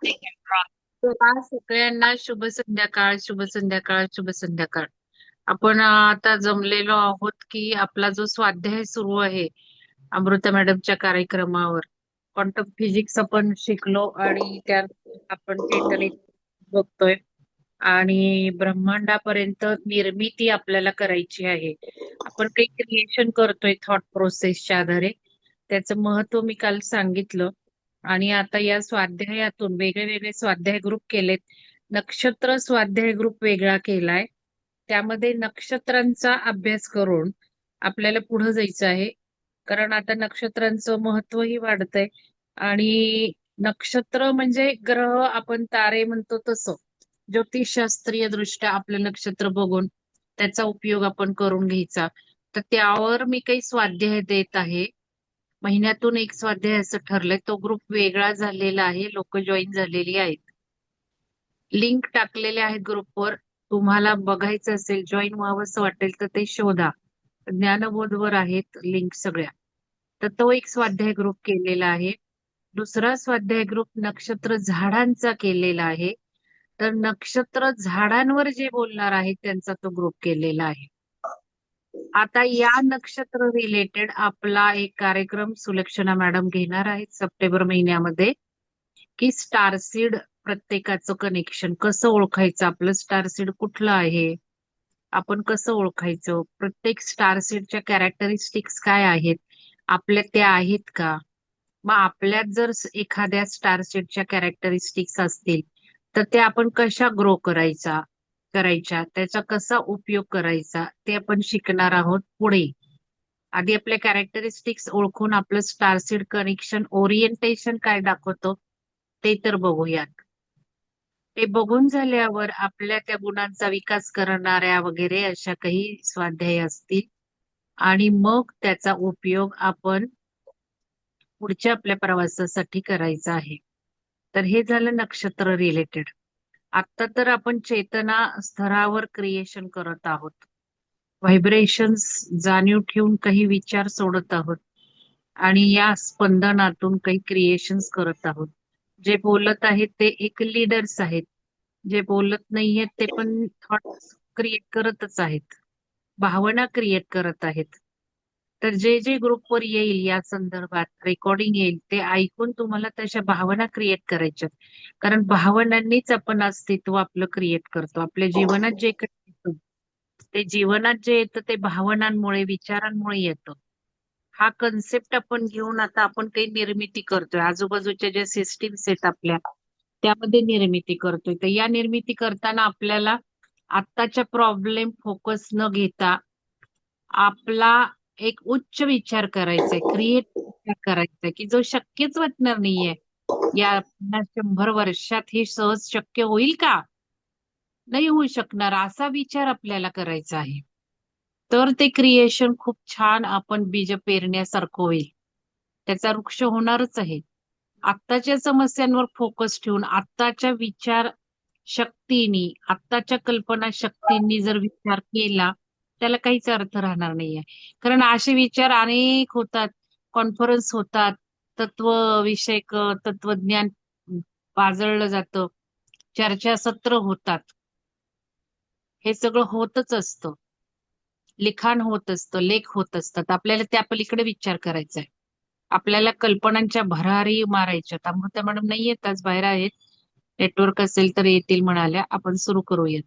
तेव्हा सगळ्यांना शुभ संध्याकाळ, शुभ संध्याकाळ, शुभ संध्याकाळ. आपण आता जमलेलो आहोत की आपला जो स्वाध्याय सुरू आहे अमृता मॅडमच्या कार्यक्रमावर क्वांटम फिजिक्स आपण शिकलो आणि त्यात आपण टेटली बघतोय आणि ब्रह्मांडापर्यंत निर्मिती आपल्याला करायची आहे. आपण काही क्रिएशन करतोय थॉट प्रोसेसच्या आधारे. त्याचं महत्व मी काल सांगितलं. आणि आता या स्वाध्यायातून वेगळे वेगळे स्वाध्याय ग्रुप केलेत. नक्षत्र स्वाध्याय ग्रुप वेगळा केलाय. त्यामध्ये नक्षत्रांचा अभ्यास करून आपल्याला पुढे जायचं आहे. कारण आता नक्षत्रांचं महत्वही वाढतंय आणि नक्षत्र म्हणजे ग्रह आपण तारे म्हणतो तसं ज्योतिषशास्त्रीय दृष्ट्या आपलं नक्षत्र बघून त्याचा उपयोग आपण करून घ्यायचा. तर त्यावर मी काही स्वाध्याय देत आहे. महिन्यातून एक स्वाध्याय असं ठरलंय. तो ग्रुप वेगळा झालेला आहे. लोक जॉईन झालेली आहेत. लिंक टाकलेले आहेत ग्रुपवर. तुम्हाला बघायचं असेल, जॉईन व्हावं असं वाटेल तर ते शोधा. ज्ञानबोधवर आहेत लिंक सगळ्या. तर तो एक स्वाध्याय ग्रुप केलेला आहे. दुसरा स्वाध्याय ग्रुप नक्षत्र झाडांचा केलेला आहे. तर नक्षत्र झाडांवर जे बोलणार आहेत त्यांचा तो ग्रुप केलेला आहे. आता या नक्षत्र रिलेटेड आपला एक कार्यक्रम सुलक्षणा मॅडम घेणार आहेत सप्टेंबर महिन्यामध्ये, की स्टारसीड प्रत्येकाचं कनेक्शन कसं ओळखायचं, आपलं स्टारसीड कुठलं आहे, आपण कसं ओळखायचं, प्रत्येक स्टारसीडच्या कॅरेक्टरिस्टिक्स काय आहेत, आपल्या त्या आहेत का. मग आपल्यात जर एखाद्या स्टारसीडच्या कॅरेक्टरिस्टिक्स असतील तर ते आपण कशा ग्रो करायच्या, त्याचा कसा उपयोग करायचा ते आपण शिकणार आहोत पुढे. आधी आपल्या कॅरेक्टरिस्टिक्स ओळखून आपलं स्टारसीड कनेक्शन ओरिएंटेशन काय दाखवतो ते तर बघूयात. ते बघून झाल्यावर आपल्या त्या गुणांचा विकास करणाऱ्या वगैरे अशा काही स्वाध्याय असतील आणि मग त्याचा उपयोग आपण पुढच्या आपल्या प्रवासासाठी करायचा आहे. तर हे झालं नक्षत्र रिलेटेड. आता तर आपण चेतना स्तरावर क्रिएशन करत आहोत. व्हायब्रेशन्स जाणीव ठेवून काही विचार सोडत आहोत आणि या स्पंदनातून काही क्रिएशन्स करत आहोत. जे बोलत आहेत ते एक लीडर्स आहेत. जे बोलत नाहीयेत ते पण थॉट्स क्रिएट करतच आहेत. भावना क्रिएट करत आहेत. तर जे जे ग्रुपवर येईल या संदर्भात रेकॉर्डिंग येईल ते ऐकून तुम्हाला तशा भावना क्रिएट करायच्यात. कारण भावनांनीच आपण अस्तित्व आपलं क्रिएट करतो. आपल्या जीवनात जे काही येतं ते जीवनात जे येतं ते भावनांमुळे, विचारांमुळे येतं. हा कन्सेप्ट आपण घेऊन आता आपण काही निर्मिती करतोय. आजूबाजूच्या ज्या सिस्टीम्स आहेत आपल्या त्यामध्ये निर्मिती करतोय. तर या निर्मिती करताना आपल्याला आत्ताच्या प्रॉब्लेम फोकस न घेता आपला एक उच्च विचार करायचा आहे, क्रिएटिव्ह विचार करायचा आहे, की जो शक्यच वाटणार नाहीये. या 50-100 वर्षात हे सहज शक्य होईल का? नाही होऊ शकणार असा विचार आपल्याला करायचा आहे. तर ते क्रिएशन खूप छान आपण बीज पेरण्यासारखं होईल. त्याचा वृक्ष होणारच आहे. आत्ताच्या समस्यांवर फोकस ठेवून आत्ताच्या विचार शक्तीनी, आत्ताच्या कल्पना शक्तींनी जर विचार केला त्याला काहीच अर्थ राहणार नाहीये. कारण असे विचार अनेक होतात, कॉन्फरन्स होतात, तत्वविषयक तत्वज्ञान पाजळलं जातं, चर्चासत्र होतात. हे सगळं होतच असतं. लिखाण होत असतं, लेख होत असतात. आपल्याला त्या पलीकडे विचार करायचा आहे. आपल्याला कल्पनांच्या भरारी मारायच्यात. अमृता मॅडम नाही येत, आज बाहेर आहेत. नेटवर्क असेल तर येतील म्हणाल्या. आपण सुरू करूयात.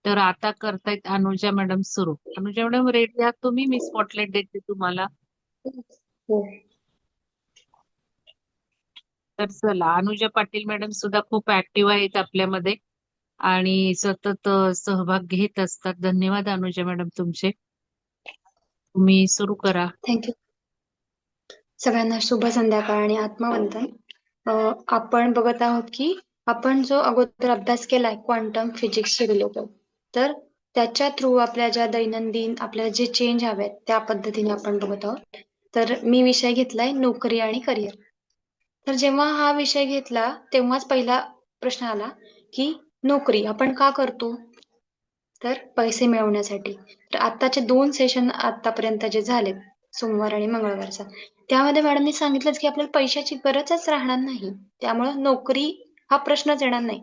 तर आता करतायत अनुजा मॅडम सुरू. अनुजा मॅडम रेडी आहात तुम्ही? मी स्पॉटलाइट देते तुम्हाला. हो. तर चला, अनुजा पाटील मॅडम सुद्धा खूप ऍक्टिव्ह आहेत आपल्यामध्ये आणि सतत सहभाग घेत असतात. धन्यवाद अनुजा मॅडम तुमचे. तुम्ही सुरू करा. थँक्यू. सगळ्यांना शुभ संध्याकाळ आणि आत्मवंदन. आपण बघत आहोत की आपण जो अगोदर अभ्यास केलाय क्वांटम फिजिक्सशी रिलेटेड, तर त्याच्या थ्रू आपल्या ज्या दैनंदिन आपल्याला जे चेंज हवेत त्या पद्धतीने आपण बघत आहोत. तर मी विषय घेतलाय नोकरी आणि करिअर. तर जेव्हा हा विषय घेतला तेव्हाच पहिला प्रश्न आला की नोकरी आपण का करतो? तर पैसे मिळवण्यासाठी. तर आत्ताचे 2 सेशन आतापर्यंत जे झालेत, सोमवार आणि मंगळवारचा, त्यामध्ये मॅडमनी सांगितलंच की आपल्याला पैशाची गरजच राहणार नाही. त्यामुळं नोकरी हा प्रश्नच येणार नाही.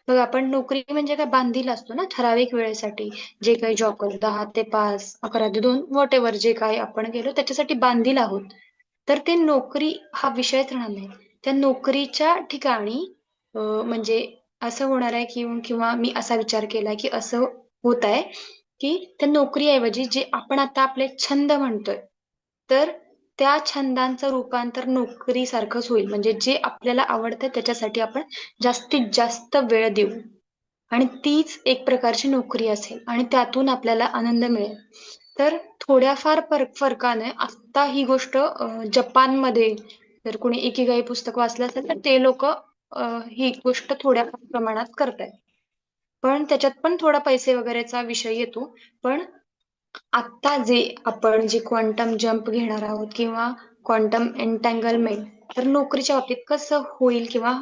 बघा, आपण नोकरी म्हणजे काय बांधील असतो ना ठराविक वेळेसाठी. जे काही जॉब करतो 10 ते 5, 11 ते 2, व्हॉट एव्हर जे काही आपण केलो त्याच्यासाठी बांधील आहोत. तर ते नोकरी हा विषयच राहणार नाही. त्या नोकरीच्या ठिकाणी म्हणजे असं होणार आहे की किंवा मी असा विचार केलाय की असं होत आहे की त्या नोकरीऐवजी जे आपण आता आपले छंद म्हणतोय, तर त्या छंदांचं रूपांतर नोकरीसारखंच होईल. म्हणजे जे आपल्याला आवडतं त्याच्यासाठी आपण जास्तीत जास्त वेळ देऊ आणि तीच एक प्रकारची नोकरी असेल आणि त्यातून आपल्याला आनंद मिळेल. तर थोड्याफार फरकाने आता ही गोष्ट जपानमध्ये जर कोणी इकिगाई पुस्तक वाचलं असेल तर ते लोक ही गोष्ट थोड्या प्रमाणात करतायत. पण त्याच्यात पण थोडा पैसे वगैरेचा विषय येतो. पण आता जे आपण जे क्वांटम जंप घेणार आहोत किंवा क्वांटम एन्टँगलमेंट, तर नोकरीच्या बाबतीत कसं होईल किंवा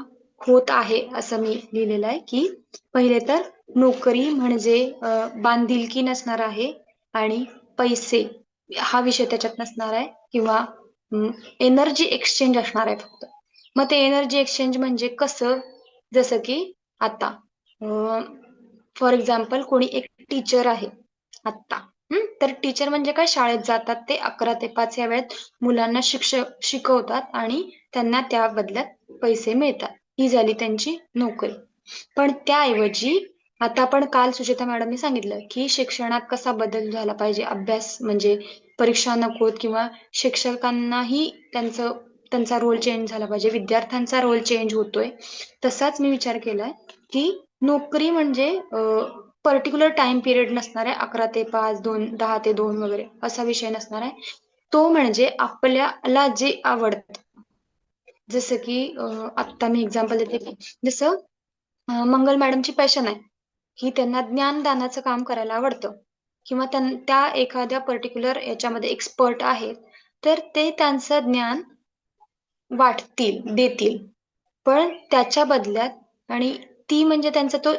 होत आहे असं मी लिहिलेलं आहे की पहिले तर नोकरी म्हणजे बांधिलकी नसणार आहे आणि पैसे हा विषय त्याच्यात नसणार आहे किंवा एनर्जी एक्सचेंज असणार आहे फक्त. मग ते एनर्जी एक्सचेंज म्हणजे कसं, जसं की आता फॉर एक्झाम्पल कोणी एक टीचर आहे आत्ता. तर टीचर म्हणजे काय, शाळेत जातात ते 11 ते 5 या वेळेत मुलांना शिकवतात आणि त्यांना त्या बदल्यात पैसे मिळतात. ही झाली त्यांची नोकरी. पण त्याऐवजी आता आपण काल सुचेता मॅडमने सांगितलं की शिक्षणात कसा बदल झाला पाहिजे, अभ्यास म्हणजे परीक्षा नकोत किंवा शिक्षकांनाही त्यांचा रोल चेंज झाला पाहिजे, विद्यार्थ्यांचा रोल चेंज होतोय. तसाच मी विचार केलाय की नोकरी म्हणजे पर्टिक्युलर टाइम पिरियड नसणार आहे, 11 ते 5, 10 ते 2 वगैरे असा विषय नसणार आहे. तो म्हणजे आपल्याला जे आवडतं. जसं की आत्ता मी एक्झाम्पल देते की जसं मंगल मॅडमची पॅशन आहे की त्यांना ज्ञानदानाचं काम करायला आवडतं किंवा त्या एखाद्या पर्टिक्युलर याच्यामध्ये एक्सपर्ट आहेत, तर ते त्यांचं ज्ञान वाटतील, देतील. पण त्याच्या बदल्यात आणि ती म्हणजे त्यांचा तो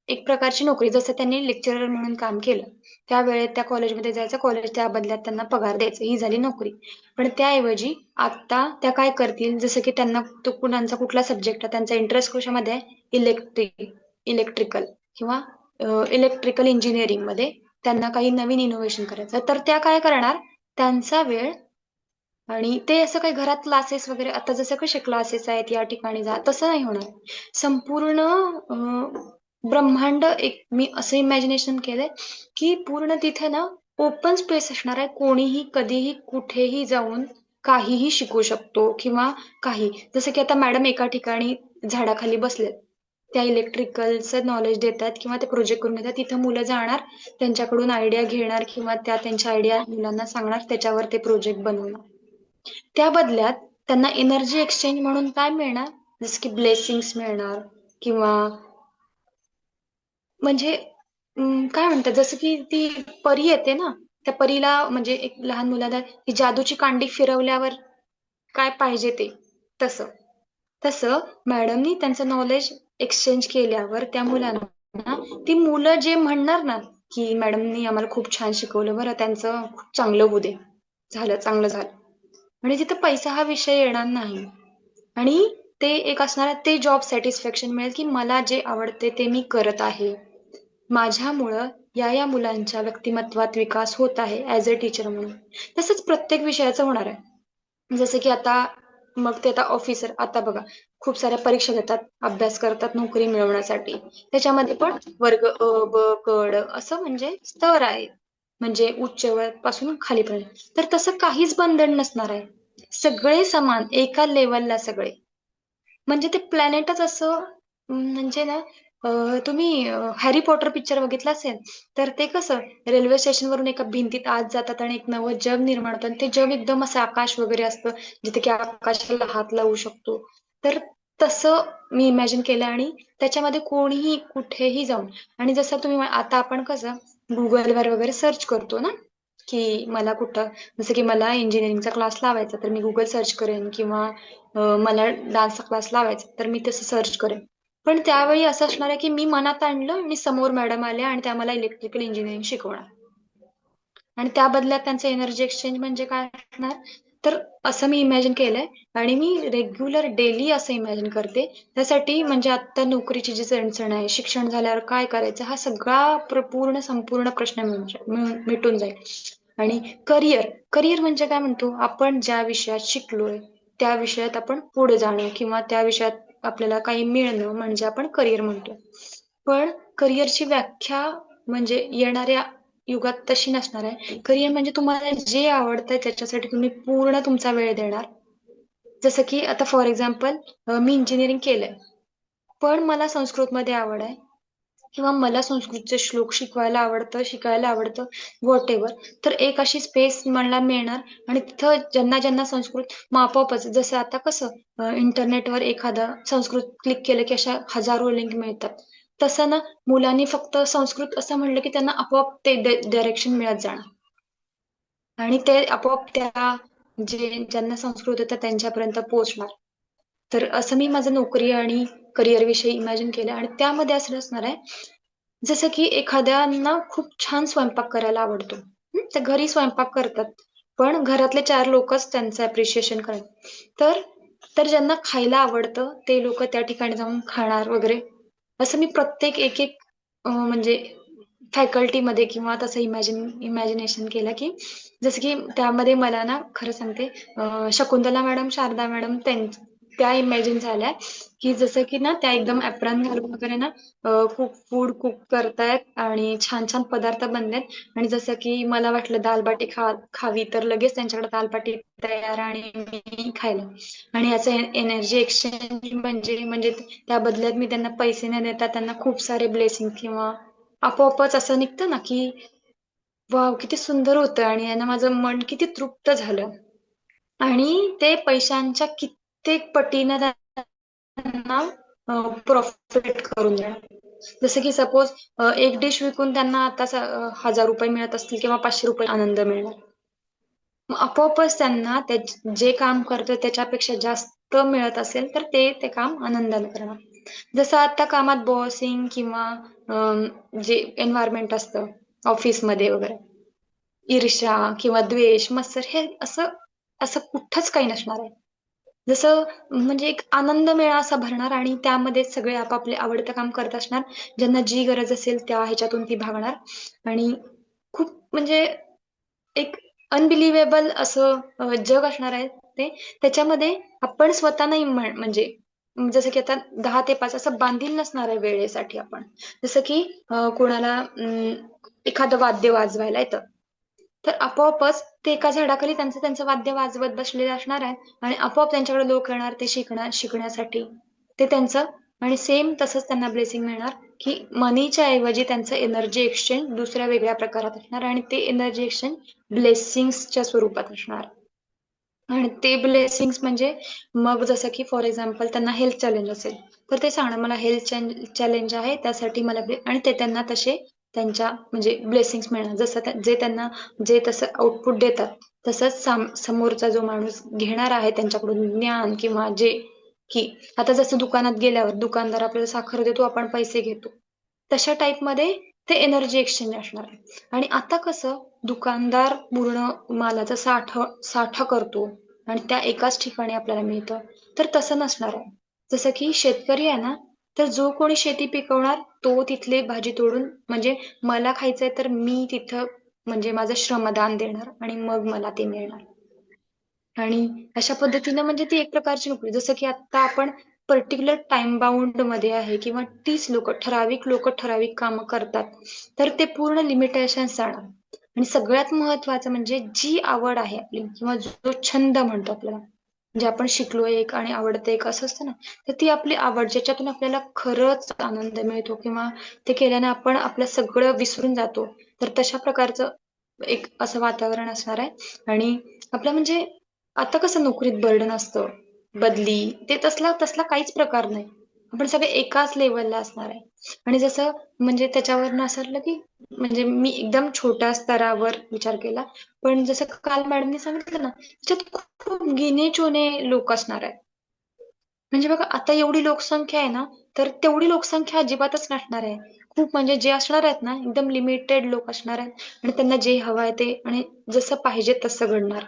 एक प्रकारची नोकरी. जसं त्यांनी लेक्चरर म्हणून काम केलं, त्या वेळेत त्या कॉलेजमध्ये जायचं, कॉलेज त्या बदल्यात त्यांना पगार द्यायचं, ही झाली नोकरी. पण त्याऐवजी आता त्या काय करतील, जसं की त्यांना तो कुणाचा कुठला सब्जेक्ट आहे, त्यांचा इंटरेस्ट कशामध्ये आहे, इलेक्ट्रिकल किंवा इलेक्ट्रिकल इंजिनिअरिंग मध्ये त्यांना काही नवीन इनोव्हेशन करायचं, तर त्या काय करणार, त्यांचा वेळ आणि ते असं काही घरात क्लासेस वगैरे आता जसं कसे क्लासेस आहेत या ठिकाणी जा, तसं नाही होणार. संपूर्ण ब्रह्मांड एक मी असं इमॅजिनेशन केलंय की पूर्ण तिथे ना ओपन स्पेस असणार आहे. कोणीही कधीही कुठेही जाऊन काहीही शिकू शकतो किंवा काही, जसं की आता मॅडम एका ठिकाणी झाडाखाली बसलेत, त्या इलेक्ट्रिकलचं नॉलेज देतात किंवा ते प्रोजेक्ट करून देतात. तिथं मुलं जाणार, त्यांच्याकडून आयडिया घेणार किंवा त्यांच्या आयडिया मुलांना सांगणार, त्याच्यावर ते प्रोजेक्ट बनवणार. त्या बदल्यात त्यांना एनर्जी एक्सचेंज म्हणून काय मिळणार, जसं की ब्लेसिंग्स मिळणार किंवा म्हणजे काय म्हणतात, जसं की ती परी येते ना, त्या परीला म्हणजे एक लहान मुलाला ती जादूची कांडी फिरवल्यावर काय पाहिजे ते, तसं तसं मॅडमनी त्यांचं नॉलेज एक्सचेंज केल्यावर त्या मुलांना, ती मुलं जे म्हणणार ना की मॅडमनी आम्हाला खूप छान शिकवलं बरं, त्यांचं खूप चांगलं होऊ दे, झालं चांगलं झालं, म्हणजे तिथं पैसा हा विषय येणार नाही. आणि ते एक असणार, ते जॉब सॅटिस्फॅक्शन मिळेल की मला जे आवडते ते मी करत आहे, माझ्यामुळं या मुलांच्या व्यक्तिमत्वात विकास होत आहे ऍज अ टीचर म्हणून. तसंच प्रत्येक विषयाचं होणार आहे. जसं की आता मग ते आता ऑफिसर, आता बघा खूप साऱ्या परीक्षा देतात, अभ्यास करतात नोकरी मिळवण्यासाठी. त्याच्यामध्ये पण वर्ग अ ब क ड असं म्हणजे स्तर आहे, म्हणजे उच्च पासून खालीपर्यंत. तर तसं काहीच बंधन नसणार आहे, सगळे समान एका लेवलला सगळे. म्हणजे ते प्लॅनेटच असं म्हणजे ना तुम्ही हॅरी पॉटर पिक्चर बघितला असेल, तर ते कसं रेल्वे स्टेशनवरून एका भिंतीत आत जातात आणि एक नवं जग निर्माण होतं आणि ते जग एकदम असं आकाश वगैरे असतं, जिथे की आकाशाला हात लावू शकतो. तर तसं मी इमॅजिन केलं आणि त्याच्यामध्ये कोणीही कुठेही जाऊन, आणि जसं तुम्ही आता आपण कसं गुगलवर वगैरे सर्च करतो ना की मला कुठं, जसं की मला इंजिनिअरिंगचा क्लास लावायचा तर मी गुगल सर्च करेन किंवा मला डान्सचा क्लास लावायचा तर मी तसं सर्च करेन. पण त्यावेळी असं असणार आहे की मी मनात आणलं आणि समोर मॅडम आल्या आणि त्या मला इलेक्ट्रिकल इंजिनिअरिंग शिकवणार आणि त्या बदल्यात त्यांचं एनर्जी एक्सचेंज म्हणजे काय असणार, तर असं मी इमॅजिन केलंय आणि मी रेग्युलर डेली असं इमॅजिन करते. त्यासाठी म्हणजे आता नोकरीची जी चणचण आहे, शिक्षण झाल्यावर काय करायचं, हा सगळा पूर्ण संपूर्ण प्रश्न मिटून जाईल. आणि करिअर करिअर म्हणजे काय म्हणतो आपण ज्या विषयात शिकलोय त्या विषयात आपण पुढे जाणं किंवा त्या विषयात आपल्याला काही मिळणं म्हणजे आपण करिअर म्हणतो. पण करिअरची व्याख्या म्हणजे येणाऱ्या युगात तशी नसणार आहे. करिअर म्हणजे तुम्हाला जे आवडतंय त्याच्यासाठी तुम्ही पूर्ण तुमचा वेळ देणार. जसं की आता फॉर एक्झाम्पल मी इंजिनिअरिंग केलंय, पण मला संस्कृतमध्ये आवड आहे किंवा मला संस्कृतचे श्लोक शिकायला आवडतं, व्हॉट एव्हर. तर एक अशी स्पेस मला मिळणार आणि तिथं ज्यांना ज्यांना संस्कृत मग आपोआपच जसं आता कसं इंटरनेटवर एखादा संस्कृत क्लिक केलं की अशा हजारो लिंक मिळतात. तसं ना मुलांनी फक्त संस्कृत असं म्हणलं की त्यांना आपोआप ते डायरेक्शन मिळत जाणार आणि ते आपोआप त्या ज्यांना संस्कृत येतं त्यांच्यापर्यंत पोहोचणार. तर असं मी माझं नोकरी आणि करिअर विषयी इमॅजिन केलं आणि त्यामध्ये असं असणार आहे जसं की एखाद्यांना खूप छान स्वयंपाक करायला आवडतो. तर घरी स्वयंपाक करतात. पण घरातले 4 लोकच त्यांचं अप्रिशिएशन करतात. तर तर ज्यांना खायला आवडतं ते लोक त्या ठिकाणी जाऊन खाणार वगैरे. असं मी प्रत्येक एक म्हणजे फॅकल्टीमध्ये किंवा तसं इमॅजिनेशन केलं की जसं की त्यामध्ये मला ना खरं सांगते शकुंतला मॅडम, शारदा मॅडम त्या इमॅजिन झाल्या की जसं की ना त्या एकदम ऍप्रॉन घालून वगैरे ना खूप फूड कुक करतायत आणि छान छान पदार्थ बनलेत आणि जसं की मला वाटलं दालबाटी खावी तर लगेच त्यांच्याकडे दालबाटी तयार आणि मी खायला आणि याचं एनर्जी एक्सचेंज म्हणजे त्या बदल्यात मी त्यांना पैसे न देता त्यांना खूप सारे ब्लेसिंग किंवा आपोआपच असं निघतं ना की वाव किती सुंदर होतं आणि यानं माझं मन किती तृप्त झालं आणि ते पैशांच्या कित्येक पटीनं त्यांना प्रॉफिट करून देणार. जसं की सपोज एक डिश विकून त्यांना आता 1000 रुपये मिळत असतील किंवा 500 रुपये आनंद मिळणार. मग आपोआपच त्यांना जे काम करतोय त्याच्यापेक्षा जास्त मिळत असेल तर ते काम आनंदाने करणार. जसं आता कामात बॉसिंग किंवा जे एन्व्हायरमेंट असतं ऑफिसमध्ये वगैरे ईर्ष्या किंवा द्वेष, मत्सर हे असं असं कुठंच काही नसणार आहे. जसं म्हणजे एक आनंद मेळा असा भरणार आणि त्यामध्ये सगळे आपापले आवडतं काम करत असणार. ज्यांना जी गरज असेल त्या ह्याच्यातून ती भागणार आणि खूप म्हणजे एक अनबिलिव्हेबल असं जग असणार आहे ते. त्याच्यामध्ये आपण स्वतः नाही म्हणजे जसं की आता 10 ते 5 असं बांधील नसणार आहे वेळेसाठी आपण. जसं की कोणाला एखादं वाद्य वाजवायला येतं. तर आपोआपच ते एका झाडाखाली त्यांचं त्यांचं वाद्य वाजवत बसलेले असणार आहे आणि आपोआप त्यांच्याकडे लोक येणार ते शिकण्यासाठी. ते त्यांचं आणि सेम तसंच त्यांना ब्लेसिंग मिळणार की मनीच्या ऐवजी त्यांचं एनर्जी एक्सचेंज दुसऱ्या वेगळ्या प्रकारात असणार आणि ते एनर्जी एक्सचेंज ब्लेसिंग्सच्या स्वरूपात असणार. आणि ते ब्लेसिंग्स म्हणजे मग जसं की फॉर एक्झाम्पल त्यांना हेल्थ चॅलेंज असेल तर ते सांगणार मला हेल्थ चॅलेंज आहे त्यासाठी मला आणि ते त्यांना तसे त्यांच्या म्हणजे ब्लेसिंग्स मिळणार जसं जे त्यांना जे तसं आउटपुट देतात तसंच समोरचा जो माणूस घेणार आहे त्यांच्याकडून ज्ञान किंवा जे की आता जसं दुकानात गेल्यावर दुकानदार आपल्याला साखर देतो आपण पैसे घेतो तशा टाईपमध्ये ते एनर्जी एक्सचेंज असणार आहे. आणि आता कसं दुकानदार पूर्ण मालाचा साठा करतो आणि त्या एकाच ठिकाणी आपल्याला मिळतं. तर तसं नसणार आहे. जसं की शेतकरी आहे ना, तर जो कोणी शेती पिकवणार तो तिथले भाजी तोडून म्हणजे मला खायचंय तर मी तिथं म्हणजे माझं श्रमदान देणार आणि मग मला ते मिळणार. आणि अशा पद्धतीनं म्हणजे ती एक प्रकारची नोकरी. जसं की आता आपण पर्टिक्युलर टाइम बाउंड मध्ये आहे किंवा 30 लोक ठराविक कामं करतात. तर ते पूर्ण लिमिटेशन्स जाणार. आणि सगळ्यात महत्त्वाचं म्हणजे जी आवड आहे आपली किंवा जो छंद म्हणतो आपल्याला, जे आपण शिकलोय एक आणि आवडतं एक असं असतं ना, तर ती आपली आवड ज्याच्यातून आपल्याला खरंच आनंद मिळतो किंवा ते केल्याने आपण आपलं सगळं विसरून जातो. तर तशा प्रकारचं एक असं वातावरण असणार आहे. आणि आपलं म्हणजे आता कसं नोकरीत बर्डन असतं, बदली ते तसला तसला काहीच प्रकार नाही. आपण सगळे एकाच लेवलला असणार आहे. आणि जसं म्हणजे त्याच्यावरनं असं वाटलं की म्हणजे मी एकदम छोट्या स्तरावर विचार केला. पण जसं काल मॅडमनी सांगितलं ना, त्याच्यात खूप गिणे-चुणे लोक असणार आहेत. म्हणजे बघा आता एवढी लोकसंख्या आहे ना, तर तेवढी लोकसंख्या अजिबातच नसणार आहे. खूप म्हणजे जे असणार आहेत ना, एकदम लिमिटेड लोक असणार आहेत आणि त्यांना जे हवं आहे ते आणि जसं पाहिजे तसं घडणार.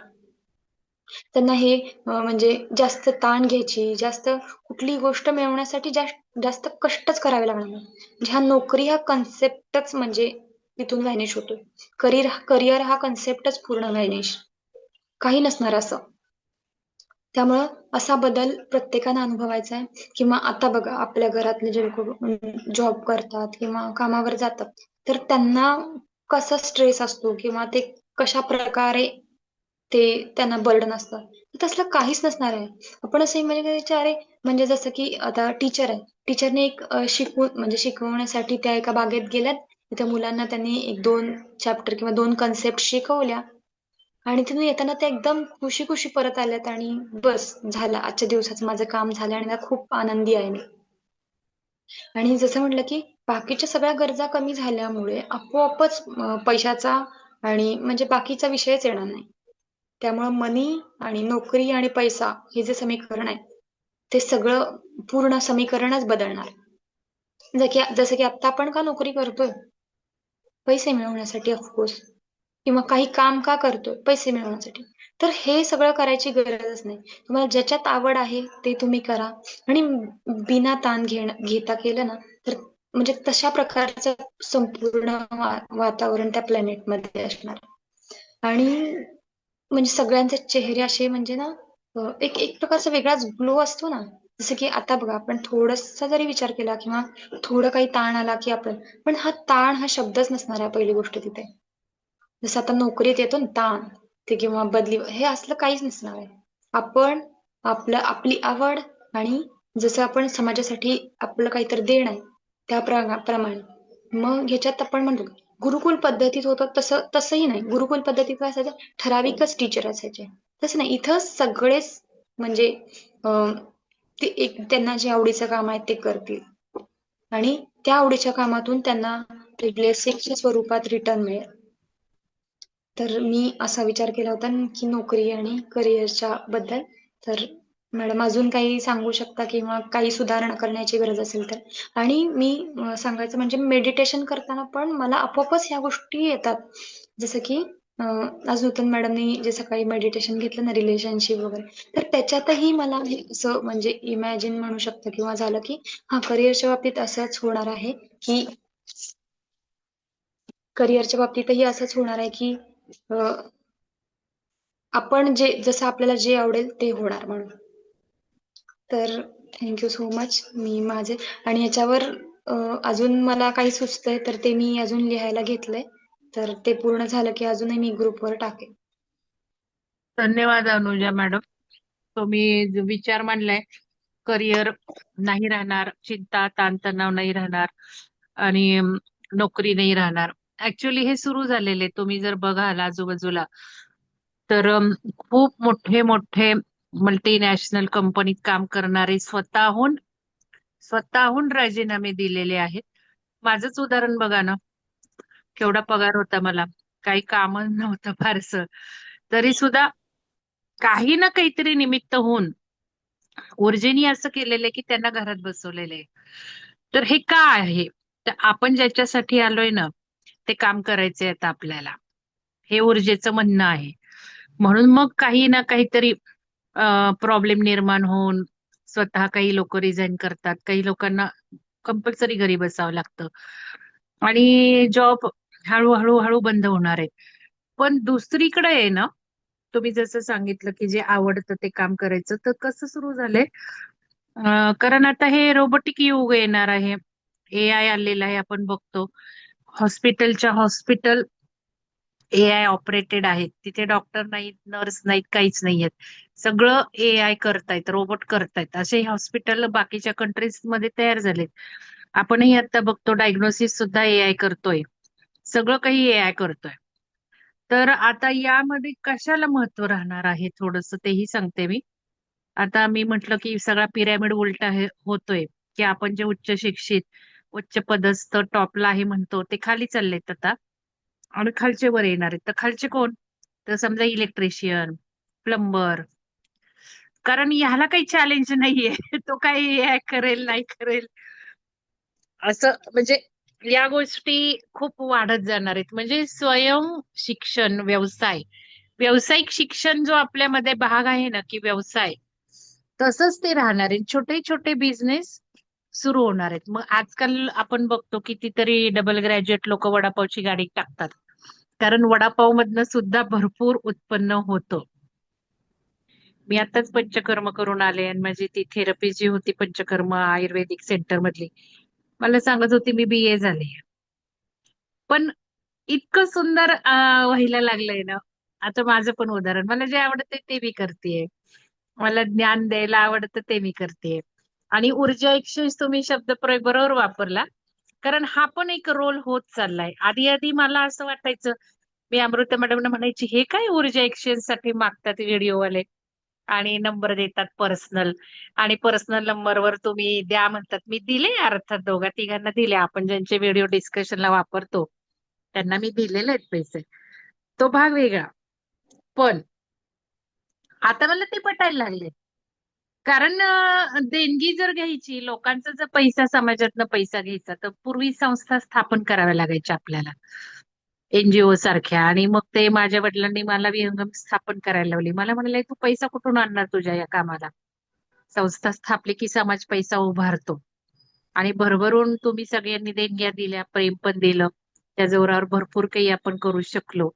त्यांना हे म्हणजे जास्त ताण घ्यायची, जास्त कुठली गोष्ट मिळवण्यासाठी जास्त जास्त कष्टच करावे लागणार नाही. म्हणजे हा नोकरी हा कन्सेप्टच म्हणजे तिथून व्हॅनिश होतो. करिअर हा कन्सेप्टच पूर्ण व्हॅनिश. काही नसणार असं. त्यामुळं असा बदल प्रत्येकानं अनुभवायचा आहे. किंवा आता बघा आपल्या घरातले जे लोक जॉब करतात किंवा कामावर जातात, तर त्यांना कसा स्ट्रेस असतो किंवा ते कशा प्रकारे ते त्यांना बर्डन असतं. तसलं काहीच नसणार आहे. आपण असं इमॅजिन करायचं अरे म्हणजे जसं की आता टीचर आहे. टीचरने एक शिकवून म्हणजे शिकवण्यासाठी त्या एका बागेत गेल्यात. त्या मुलांना त्यांनी 1-2 चॅप्टर किंवा 2 कन्सेप्ट शिकवल्या आणि तिथून येताना ते एकदम खुशी-खुशी परत आल्यात आणि बस झालं आजच्या दिवसाचं माझं काम झालं आणि आता खूप आनंदी आहे मी. आणि जसं म्हटलं की बाकीच्या सगळ्या गरजा कमी झाल्यामुळे आपोआपच पैशाचा आणि म्हणजे बाकीचा विषयच येणार नाही. त्यामुळं मनी आणि नोकरी आणि पैसा हे जे समीकरण आहे, ते सगळं पूर्ण समीकरणच बदलणार. जसं की आता आपण का नोकरी करतोय? पैसे मिळवण्यासाठी ऑफकोर्स. किंवा काही काम का करतोय? पैसे मिळवण्यासाठी. तर हे सगळं करायची गरजच नाही. तुम्हाला ज्याच्यात आवड आहे ते तुम्ही करा आणि बिना ताण घेता केलं ना, तर म्हणजे तशा प्रकारचं संपूर्ण वातावरण त्या प्लॅनेटमध्ये असणार. आणि म्हणजे सगळ्यांचे चेहरे असे म्हणजे ना एक एक प्रकारचा वेगळाच ग्लो असतो ना. जसं की आता बघा आपण थोडासा जरी विचार केला किंवा थोडं काही ताण आला की पण हा ताण हा शब्दच नसणार आहे पहिली गोष्ट तिथे. जसं आता नोकरीत येतो ना ताण ते किंवा बदली हे असलं काहीच नसणार आहे. आपण आपली आवड आणि जसं आपण समाजासाठी आपलं काहीतरी देणं आहे त्याप्रमाणे मग ह्याच्यात आपण म्हणतो गुरुकुल पद्धतीत होतं तसंही नाही. गुरुकुल पद्धतीत काय असायचं ठराविकच टीचर असायचे. तसं नाही इथं सगळेच म्हणजे अं, ते एक त्यांना जे आवडीचं काम आहे ते करतील आणि त्या आवडीच्या कामातून त्यांना ब्लेसिंगच्या स्वरूपात रिटर्न मिळेल. तर मी असा विचार केला होता की नोकरी आणि करिअरच्या बद्दल. तर मॅडम अजून काही सांगू शकता किंवा काही सुधारणा करण्याची गरज असेल तर. आणि मी सांगायचं म्हणजे मेडिटेशन करताना पण मला आपोआपच ह्या गोष्टी येतात. जसं की आज नूतन मॅडमनी जे सकाळी मेडिटेशन घेतलं ना रिलेशनशिप वगैरे, तर त्याच्यातही मला हे असं म्हणजे इमॅजिन म्हणू शकतं किंवा झालं की हा करिअरच्या बाबतीत असंच होणार आहे की करिअरच्या बाबतीतही असंच होणार आहे की आपण जे जसं आपल्याला जे आवडेल ते होणार म्हणून. तर थँक यू सो मच. मी माझे आणि याच्यावर अजून मला काही सुचतंय तर ते मी अजून लिहायला घेतलंय. तर ते पूर्ण झालं की अजूनही मी ग्रुपवर टाकेन. धन्यवाद अनुजा मॅडम. तुम्ही जो विचार मांडलाय, करिअर नाही राहणार, चिंता ताणतणाव नाही राहणार आणि नोकरी नाही राहणार. ऍक्च्युली हे सुरू झालेले तुम्ही जर बघाल आजूबाजूला तर खूप मोठे मोठे मल्टीनॅशनल कंपनीत काम करणारे स्वतःहून राजीनामे दिलेले आहेत. माझंच उदाहरण बघा ना, केवढा पगार होता मला, काही काम नव्हतं फारसं, तरी सुद्धा काही ना काहीतरी निमित्त होऊन ओरजेनी असं केलेलं आहे की त्यांना घरात बसवलेलं आहे. तर हे का आहे? तर आपण ज्याच्यासाठी आलोय ना, ते काम करायचंय आता आपल्याला, हे ऊर्जेचं म्हणणं आहे. म्हणून मग काही ना काहीतरी प्रॉब्लेम निर्माण होऊन स्वतः काही लोक रिझाईन करतात, काही लोकांना कंपल्सरी घरी बसावं लागतं आणि जॉब हळूहळू हळू बंद होणार आहे. पण दुसरीकडे आहे ना, तुम्ही जसं सांगितलं की जे आवडतं ते काम करायचं, तर कसं सुरू झालंय कारण आता हे रोबोटिक युग येणार आहे. AI आलेला आहे आपण बघतो. हॉस्पिटलच्या हॉस्पिटल AI ऑपरेटेड आहेत. तिथे डॉक्टर नाहीत, नर्स नाहीत, काहीच नाहीयेत. सगळं AI करतायत, रोबोट करतायत. असे हॉस्पिटल बाकीच्या कंट्रीज मध्ये तयार झालेत. आपणही आता बघतो डायग्नोसिस सुद्धा AI करतोय. सगळं काही AI करतोय. तर आता यामध्ये कशाला महत्व राहणार आहे थोडस तेही सांगते मी. आता मी म्हटलं की सगळा पिरॅमिड उलटा होतोय, की आपण जे उच्च शिक्षित, उच्च पदस्थ टॉपला आहे म्हणतो ते खाली चाललेत आता आणि खालचे वर येणार आहेत. तर खालचे कोण? तर समजा इलेक्ट्रिशियन, प्लंबर, कारण ह्याला काही चॅलेंज नाहीये. तो काही AI करेल नाही करेल असं म्हणजे या गोष्टी खूप वाढत जाणार आहेत. म्हणजे स्वयं शिक्षण व्यवसाय व्यावसायिक शिक्षण जो आपल्यामध्ये भाग आहे ना, की व्यवसाय, तसंच ते राहणार आहे. छोटे छोटे बिझनेस सुरू होणार आहेत. मग आजकाल आपण बघतो कितीतरी डबल ग्रॅज्युएट लोक वडापावची गाडी टाकतात. कारण वडापाव मधनं सुद्धा भरपूर उत्पन्न होतं. मी आताच पंचकर्म करून आले आणि माझी ती थेरपी जी होती पंचकर्म आयुर्वेदिक सेंटर मधली, मला सांगत होती मी BA झाले. पण इतकं सुंदर व्हायला लागलंय ना. आता माझं पण उदाहरण, मला जे आवडते ते मी करतेय. मला ज्ञान द्यायला आवडतं ते मी करतेय. आणि ऊर्जा एक्सचेंज तुम्ही शब्दप्रयोग बरोबर वापरला. कारण हा पण एक रोल होत चाललाय. आधी आधी मला असं वाटायचं, मी अमृता मॅडमना म्हणायची हे काय ऊर्जा एक्सचेंज साठी मागतात व्हिडिओवाले आणि नंबर देतात पर्सनल, आणि पर्सनल नंबरवर तुम्ही द्या म्हणतात. मी दिले अर्थात दोघा तिघांना दिले, आपण ज्यांचे व्हिडिओ डिस्कशनला वापरतो त्यांना मी दिलेले आहेत पैसे. तो भाग वेगळा. पण आता मला ते पटायला लागले. कारण देणगी जर घ्यायची, लोकांचा जर पैसा, समाजातनं पैसा घ्यायचा, तर पूर्वी संस्था स्थापन कराव्या लागायच्या आपल्याला, NGO सारख्या. आणि मग ते माझ्या वडिलांनी मला विहंगम स्थापन करायला लावली. मला म्हणाले तू पैसा कुठून आणणार तुझ्या या कामाला? संस्था स्थापली की समाज पैसा उभारतो. आणि भरभरून तुम्ही सगळ्यांनी देणग्या दिल्या, प्रेम पण दिलं, त्या जोरावर भरपूर काही आपण करू शकलो.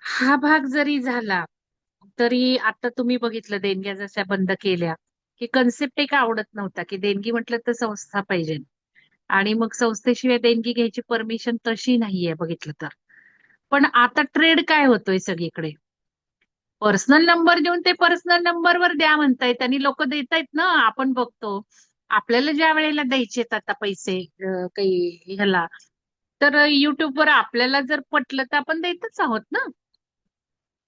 हा भाग जरी झाला तरी आता तुम्ही बघितलं देणग्या जशा बंद केल्या, की कन्सेप्ट एक आवडत नव्हता, की देणगी म्हटलं तर संस्था पाहिजे. आणि मग संस्थेशिवाय देणगी घ्यायची परमिशन तशी नाहीये बघितलं तर. पण आता ट्रेड काय होतोय सगळीकडे, पर्सनल नंबर देऊन ते पर्सनल नंबरवर द्या म्हणतायत आणि लोक देत आहेत ना. आपण बघतो आपल्याला ज्या वेळेला द्यायचे आता पैसे काही ह्याला, तर युट्यूबवर आपल्याला जर पटलं तर आपण देतच आहोत ना.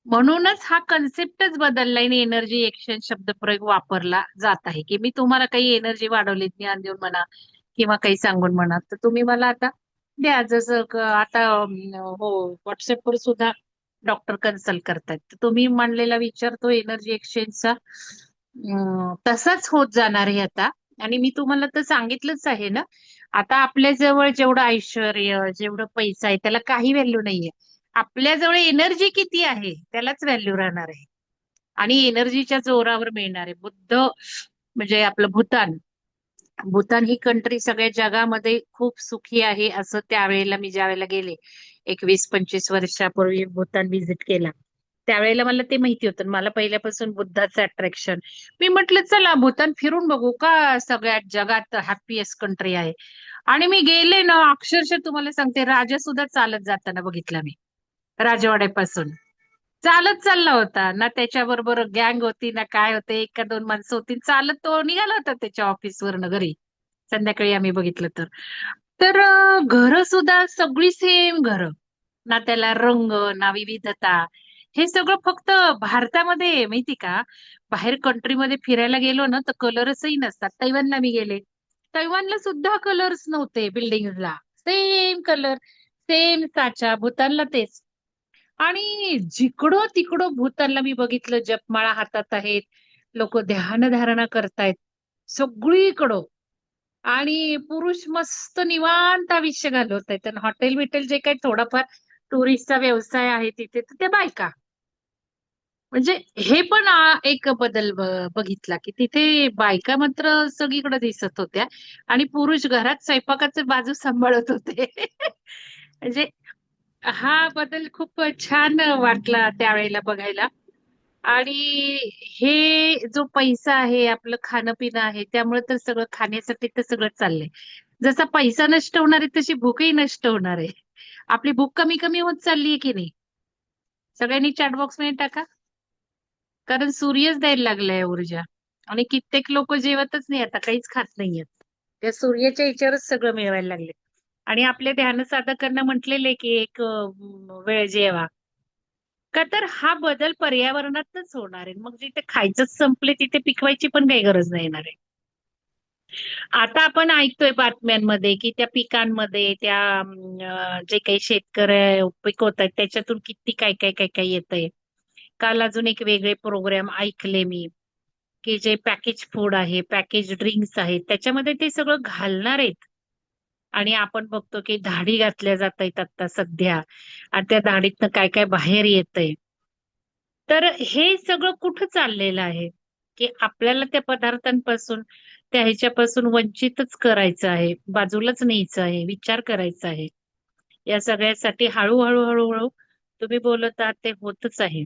म्हणूनच हा कन्सेप्टच बदललाय आणि एनर्जी एक्सचेंज शब्दप्रयोग वापरला जात आहे, की मी तुम्हाला काही एनर्जी वाढवली ज्ञान देऊन म्हणा किंवा काही सांगून म्हणा, तर तुम्ही मला आता द्या. जसं आता हो, व्हॉट्सअपवर सुद्धा डॉक्टर कन्सल्ट करतात. तर तुम्ही मांडलेला विचार तो एनर्जी एक्सचेंजचा तसाच होत जाणार आहे आता. आणि मी तुम्हाला तर सांगितलंच आहे ना, आता आपल्या जवळ जेवढं ऐश्वर्य, जेवढं पैसा आहे त्याला काही व्हॅल्यू नाहीये. आपल्याजवळ एनर्जी किती आहे त्यालाच व्हॅल्यू राहणार आहे. आणि एनर्जीच्या जोरावर मिळणार आहे. बुद्ध म्हणजे आपलं भूतान, भूतान ही कंट्री सगळ्या जगामध्ये खूप सुखी आहे असं त्यावेळेला मी ज्या वेळेला गेले, एक 20-25 वर्षापूर्वी भूतान व्हिजिट केला, त्यावेळेला मला ते माहिती होतं. मला पहिल्यापासून बुद्धाचं अट्रॅक्शन. मी म्हटलं चला भूतान फिरून बघू का, सगळ्यात जगात हॅपीएस्ट कंट्री आहे. आणि मी गेले ना, अक्षरशः तुम्हाला सांगते राजा सुद्धा चालत जाताना बघितला मी, राजवाड्यापासून चालत चालला होता ना. त्याच्याबरोबर गँग होती ना काय होते, एक का दोन माणसं होती, चालत तो निघाला होता त्याच्या ऑफिसवरनं घरी. संध्याकाळी आम्ही बघितलं तर. तर घरं सुद्धा सगळी सेम घरं, ना त्याला रंग ना विविधता. हे सगळं फक्त भारतामध्ये आहे, माहिती का? बाहेर कंट्रीमध्ये फिरायला गेलो ना तर कलरसही नसतात. तैवानला मी गेले, तैवानला सुद्धा कलर्स नव्हते बिल्डिंगला, सेम कलर, सेम काचा. भूतानला तेच. आणि जिकडं तिकडं भूतानला मी बघितलं जपमाळा हातात आहेत, लोक ध्यानधारणा करतायत सगळीकडं. आणि पुरुष मस्त निवांत आयुष्य घालवत आहेत. आणि हॉटेल बिटेल जे काही थोडाफार टुरिस्टचा व्यवसाय आहे तिथे, तर त्या बायका. म्हणजे हे पण एक बदल बघितला, की तिथे बायका मात्र सगळीकडे दिसत होत्या आणि पुरुष घरात स्वयंपाकाचे बाजू सांभाळत होते. म्हणजे हा बदल खूप छान वाटला त्यावेळेला बघायला. आणि हे जो पैसा आहे, आपलं खाणं पिणं आहे, त्यामुळे तर सगळं खाण्यासाठी तर सगळं चाललंय. जसा पैसा नष्ट होणार आहे तशी भूकही नष्ट होणार आहे. आपली भूक कमी कमी होत चालली आहे की नाही? सगळ्यांनी चॅट बॉक्स मध्ये टाका. कारण सूर्यच द्यायला लागलाय ऊर्जा. आणि कित्येक लोक जेवतच नाही आता, काहीच खात नाहीयेत. त्या सूर्याच्या याच्यावरच सगळं मिळवायला लागले. आणि आपल्या ध्यान साधकांना म्हटलेले की एक वेळ जेवा. का तर हा बदल पर्यावरणातच होणार आहे. मग जिथे खायचंच संपले तिथे पिकवायची पण काही गरज नाही येणार आहे. आता आपण ऐकतोय बातम्यांमध्ये की त्या पिकांमध्ये त्या जे काही शेतकरी पिकवत आहेत त्याच्यातून किती काय काय काय काय येतंय. काल अजून एक वेगळे प्रोग्राम ऐकले मी, की जे पॅकेज फूड आहे, पॅकेज ड्रिंक्स आहेत, त्याच्यामध्ये ते सगळं घालणार आहेत. आणि आपण बघतो की धाडी घातल्या जात आहेत आता सध्या, आणि त्या धाडीतनं काय काय बाहेर येतंय. तर हे सगळं कुठं चाललेलं आहे की आपल्याला त्या पदार्थांपासून त्या ह्याच्यापासून वंचितच करायचं आहे, बाजूलाच न्यायचं आहे, विचार करायचा आहे. या सगळ्यासाठी हळूहळू हळूहळू तुम्ही बोलत आहात ते होतच आहे.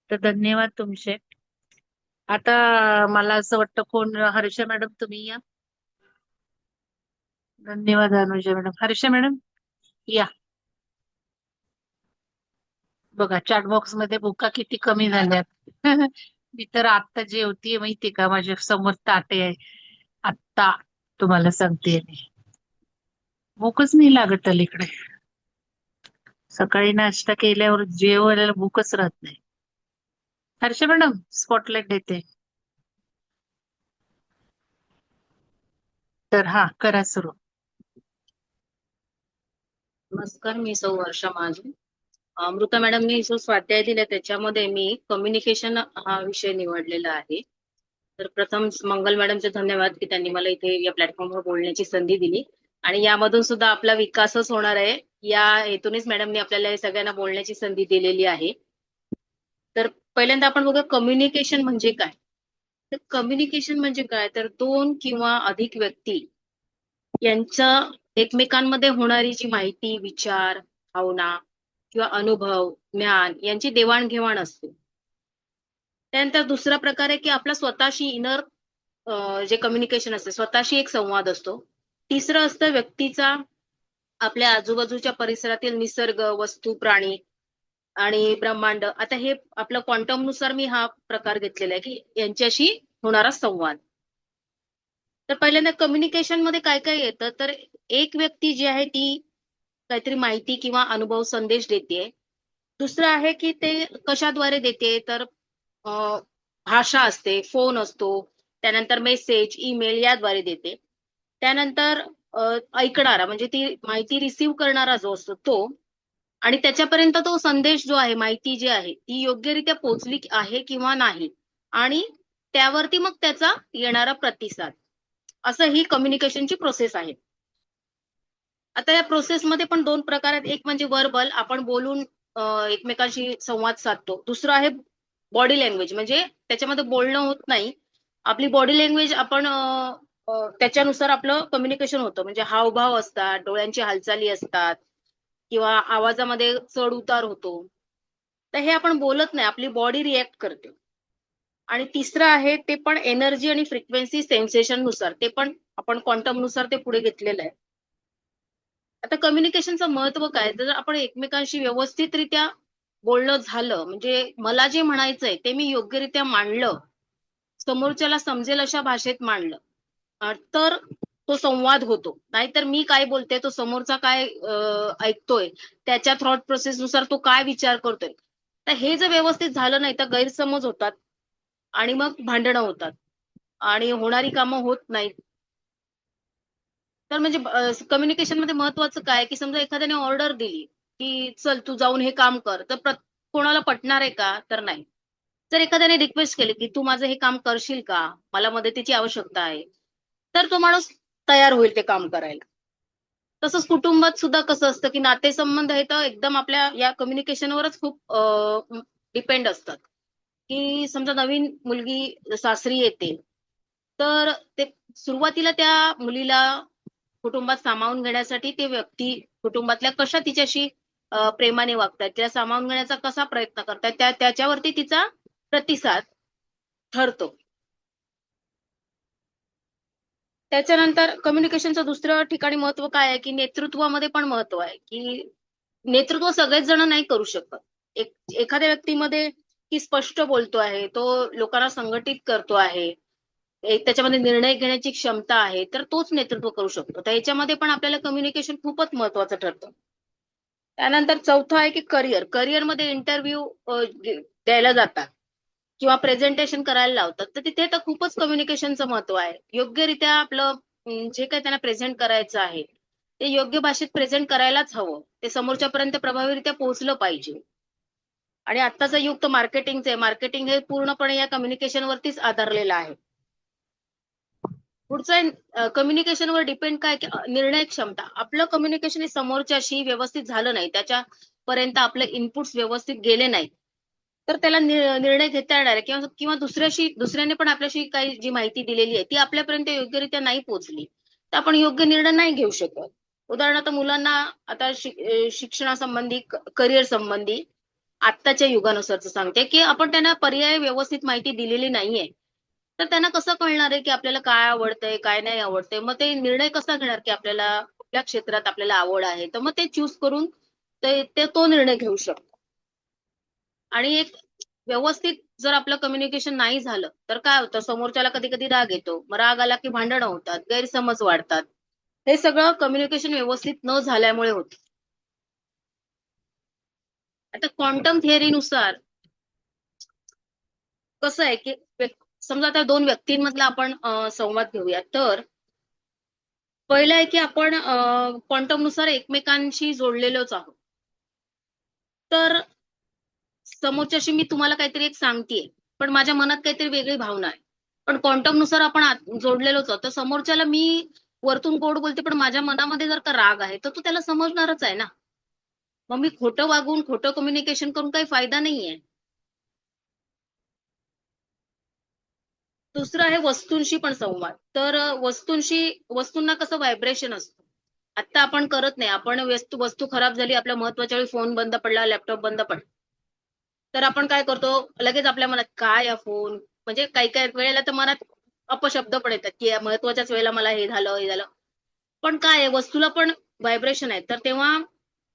तर धन्यवाद तुमचे. आता मला असं वाटतं कोण, हर्षा मॅडम तुम्ही या. धन्यवाद अनुजा मॅडम. हर्षा मॅडम या. बघा चॅट बॉक्स मध्ये बुका किती कमी झाल्यात. मी तर आत्ता जेवतीये माहितीये का, माझ्या समोर ताटे आहे. आत्ता तुम्हाला सांगते मी, भूकच नाही लागत अलीकडे. सकाळी नाश्ता केल्यावर जेवायला भूकच राहत नाही. हर्षा मॅडम स्पॉटलाइट देते. तर हा करा सुरू. नमस्कार, मी सौ वर्षा माझे. अमृता मॅडमनी जो स्वाध्याय दिला त्याच्यामध्ये मी कम्युनिकेशन हा विषय निवडलेला आहे. तर प्रथम मंगल मॅडमचे धन्यवाद की त्यांनी मला इथे या प्लॅटफॉर्मवर बोलण्याची संधी दिली आणि यामधून सुद्धा आपला विकासच होणार आहे या हेतूनेच मॅडमनी आपल्याला हे सगळ्यांना बोलण्याची संधी दिलेली आहे. तर पहिल्यांदा आपण बघूया कम्युनिकेशन म्हणजे काय. तर कम्युनिकेशन म्हणजे काय, तर दोन किंवा अधिक व्यक्ती यांच्या एकमेकांमध्ये होणारी जी माहिती, विचार, भावना किंवा अनुभव, ज्ञान यांची देवाणघेवाण असते. त्यानंतर दुसरा प्रकार आहे की आपला स्वतःशी इनर जे कम्युनिकेशन असते, स्वतःशी एक संवाद असतो. तिसरं असतं व्यक्तीचा आपल्या आजूबाजूच्या परिसरातील निसर्ग, वस्तू, प्राणी आणि ब्रह्मांड. आता हे आपलं क्वांटम नुसार मी हा प्रकार घेतलेला आहे की यांच्याशी होणारा संवाद. तर पहिल्यांदा कम्युनिकेशन मध्ये काय काय येतं, तर एक व्यक्ती जी आहे ती काहीतरी माहिती किंवा अनुभव संदेश देते. दुसरं आहे की ते कशाद्वारे देते, तर भाषा असते, फोन असतो, त्यानंतर मेसेज, ईमेल याद्वारे देते. त्यानंतर ऐकणारा म्हणजे ती माहिती रिसीव्ह करणारा जो असतो तो, आणि त्याच्यापर्यंत तो संदेश जो आहे, माहिती जी आहे ती योग्यरित्या पोहोचली आहे किंवा नाही, आणि त्यावरती मग त्याचा येणारा प्रतिसाद. असं ही कम्युनिकेशनची प्रोसेस आहे. आता या प्रोसेसमध्ये पण दोन प्रकार आहेत. एक म्हणजे वर्बल, आपण बोलून एकमेकांशी संवाद साधतो. दुसरं आहे बॉडी लँग्वेज, म्हणजे त्याच्यामध्ये बोलणं होत नाही. आपली बॉडी लँग्वेज आपण त्याच्यानुसार आपलं कम्युनिकेशन होतं. म्हणजे हावभाव असतात, डोळ्यांची हालचाली असतात किंवा आवाजामध्ये चढ उतार होतो. तर हे आपण बोलत नाही, आपली बॉडी रिएक्ट करते. आणि तिसरं आहे ते पण एनर्जी आणि फ्रिक्वेन्सी सेन्सेशन नुसार, ते पण आपण क्वांटम नुसार ते पुढे घेतलेलं आहे. आता कम्युनिकेशनचं महत्व काय, जर आपण एकमेकांशी व्यवस्थितरित्या बोलणं झालं, म्हणजे मला जे म्हणायचंय ते मी योग्यरित्या मांडलं, समोरच्याला समजेल अशा भाषेत मांडलं, तर तो संवाद होतो. नाहीतर मी काय बोलते, तो समोरचा काय ऐकतोय, त्याच्या थॉट प्रोसेस नुसार तो काय विचार करतोय. तर हे जर व्यवस्थित झालं नाही तर गैरसमज होतात आणि मग भांडणं होतात आणि होणारी कामं होत नाहीत. तर म्हणजे कम्युनिकेशन मध्ये महत्वाचं काय, की समजा एखाद्याने ऑर्डर दिली की चल तू जाऊन हे काम कर, तर कोणाला पटणार आहे का, तर नाही. जर एखाद्याने रिक्वेस्ट केली की तू माझं हे काम करशील का, मला मदतीची आवश्यकता आहे, तर तो माणूस तयार होईल ते काम करायला. तसंच कुटुंबात सुद्धा कसं असतं की नातेसंबंध हे तर एकदम आपल्या या कम्युनिकेशनवरच खूप डिपेंड असतात. की समजा नवीन मुलगी सासरी येते, तर ते सुरुवातीला त्या मुलीला कुटुंबात सामावून घेण्यासाठी ते व्यक्ती कुटुंबातल्या कशा तिच्याशी प्रेमाने वागतात, तिला सामावून घेण्याचा कसा प्रयत्न करतात, त्याच्यावरती तिचा प्रतिसाद ठरतो. त्याच्यानंतर कम्युनिकेशनचं दुसरं ठिकाणी महत्व काय आहे, की नेतृत्वामध्ये पण महत्व आहे, की नेतृत्व सगळेच जण नाही करू शकत. एखाद्या व्यक्तीमध्ये की स्पष्ट बोलतो आहे, तो लोकांना संघटित करतो आहे, त्याच्यामध्ये निर्णय घेण्याची क्षमता आहे, तर तोच नेतृत्व करू शकतो. तर याच्यामध्ये पण आपल्याला कम्युनिकेशन खूपच महत्वाचं ठरतं. त्यानंतर चौथं आहे की करिअर. करिअरमध्ये इंटरव्ह्यू द्यायला जातात किंवा प्रेझेंटेशन करायला लावतात, तर तिथे तर खूपच कम्युनिकेशनचं महत्व आहे. योग्यरित्या आपलं जे काही त्यांना प्रेझेंट करायचं आहे, ते योग्य भाषेत प्रेझेंट करायलाच हवं. ते समोरच्यापर्यंत प्रभावीरित्या पोहोचलं पाहिजे. आणि आत्ताचं युग तर मार्केटिंगचं आहे. मार्केटिंग हे पूर्णपणे या कम्युनिकेशनवरतीच आधारलेलं आहे. पुढचं कम्युनिकेशनवर डिपेंड काय, की निर्णय क्षमता. आपलं कम्युनिकेशन हे समोरच्याशी व्यवस्थित झालं नाही, त्याच्यापर्यंत आपले इनपुट्स व्यवस्थित गेले नाहीत, तर त्याला निर्णय घेता येणार आहे किंवा किंवा दुसऱ्याने पण आपल्याशी काही जी माहिती दिलेली आहे ती आपल्यापर्यंत योग्यरित्या नाही पोहोचली तर आपण योग्य निर्णय नाही घेऊ शकत. उदाहरणार्थ मुलांना आता शिक्षणासंबंधी करिअर संबंधी आत्ताच्या युगानुसारच सांगते की आपण त्यांना पर्याय व्यवस्थित माहिती दिलेली नाहीये. तर त्यांना कसं कळणार आहे की आपल्याला काय आवडतंय काय नाही आवडतंय. मग ते निर्णय कसा घेणार की आपल्याला कुठल्या क्षेत्रात आपल्याला आवड आहे. तर मग ते चूज करून तो निर्णय घेऊ शकतो. आणि एक व्यवस्थित जर आपलं कम्युनिकेशन नाही झालं तर काय होतं, समोरच्याला कधी कधी राग येतो. मग राग आला की भांडणं होतात, गैरसमज वाढतात. हे सगळं कम्युनिकेशन व्यवस्थित न झाल्यामुळे होतं. आता क्वांटम थिअरीनुसार कसं आहे की समजा आता दोन व्यक्तींमधला आपण संवाद घेऊया. तर पहिलं आहे की आपण क्वांटम नुसार एकमेकांशी जोडलेलोच आहोत. तर समोरच्याशी मी तुम्हाला काहीतरी एक सांगतेय पण माझ्या मनात काहीतरी वेगळी भावना आहे. पण क्वांटम नुसार आपण जोडलेलोच आहोत. तर समोरच्याला मी वरतून गोड बोलते पण माझ्या मनामध्ये जर का राग आहे तर तो त्याला समजणारच आहे ना. मग मी खोटं वागून खोटं कम्युनिकेशन करून काही फायदा नाहीये. दुसरं आहे वस्तूंशी पण संवाद. तर वस्तूंना कसं व्हायब्रेशन असतं. आता आपण करत नाही. आपण वस्तू खराब झाली, आपल्या महत्वाच्या वेळी फोन बंद पडला, लॅपटॉप बंद पडला, तर आपण काय करतो लगेच आपल्या मनात काय या फोन, म्हणजे काही काही वेळेला तर मनात अपशब्द पण येतात की महत्वाच्याच वेळेला मला हे झालं. पण काय आहे, वस्तूला पण व्हायब्रेशन आहे. तर तेव्हा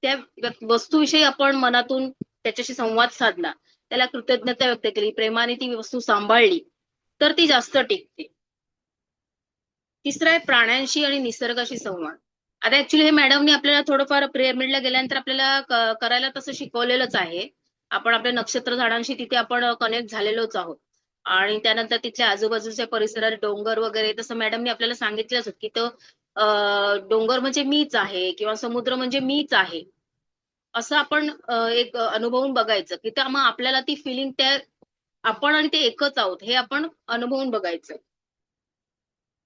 त्या वस्तूविषयी आपण मनातून त्याच्याशी संवाद साधला, त्याला कृतज्ञता व्यक्त केली, प्रेमाने ती वस्तू सांभाळली तर ती जास्त टिकते. तिसरं आहे प्राण्यांशी आणि निसर्गाशी संवाद. आता ऍक्च्युली हे मॅडमनी आपल्याला थोडंफार पिरॅमिडला गेल्यानंतर आपल्याला करायला तसं शिकवलेलंच आहे. आपण आपल्या नक्षत्र झाडांशी तिथे आपण कनेक्ट झालेलोच आहोत. आणि त्यानंतर तिथल्या आजूबाजूच्या परिसरात डोंगर वगैरे, तसं मॅडमनी आपल्याला सांगितलंच की तो डोंगर म्हणजे मीच आहे किंवा समुद्र म्हणजे मीच आहे, असं आपण एक अनुभवून बघायचं की मग आपल्याला ती फिलिंग त्या आपण आणि ते एकच आहोत हे आपण अनुभवून बघायचं.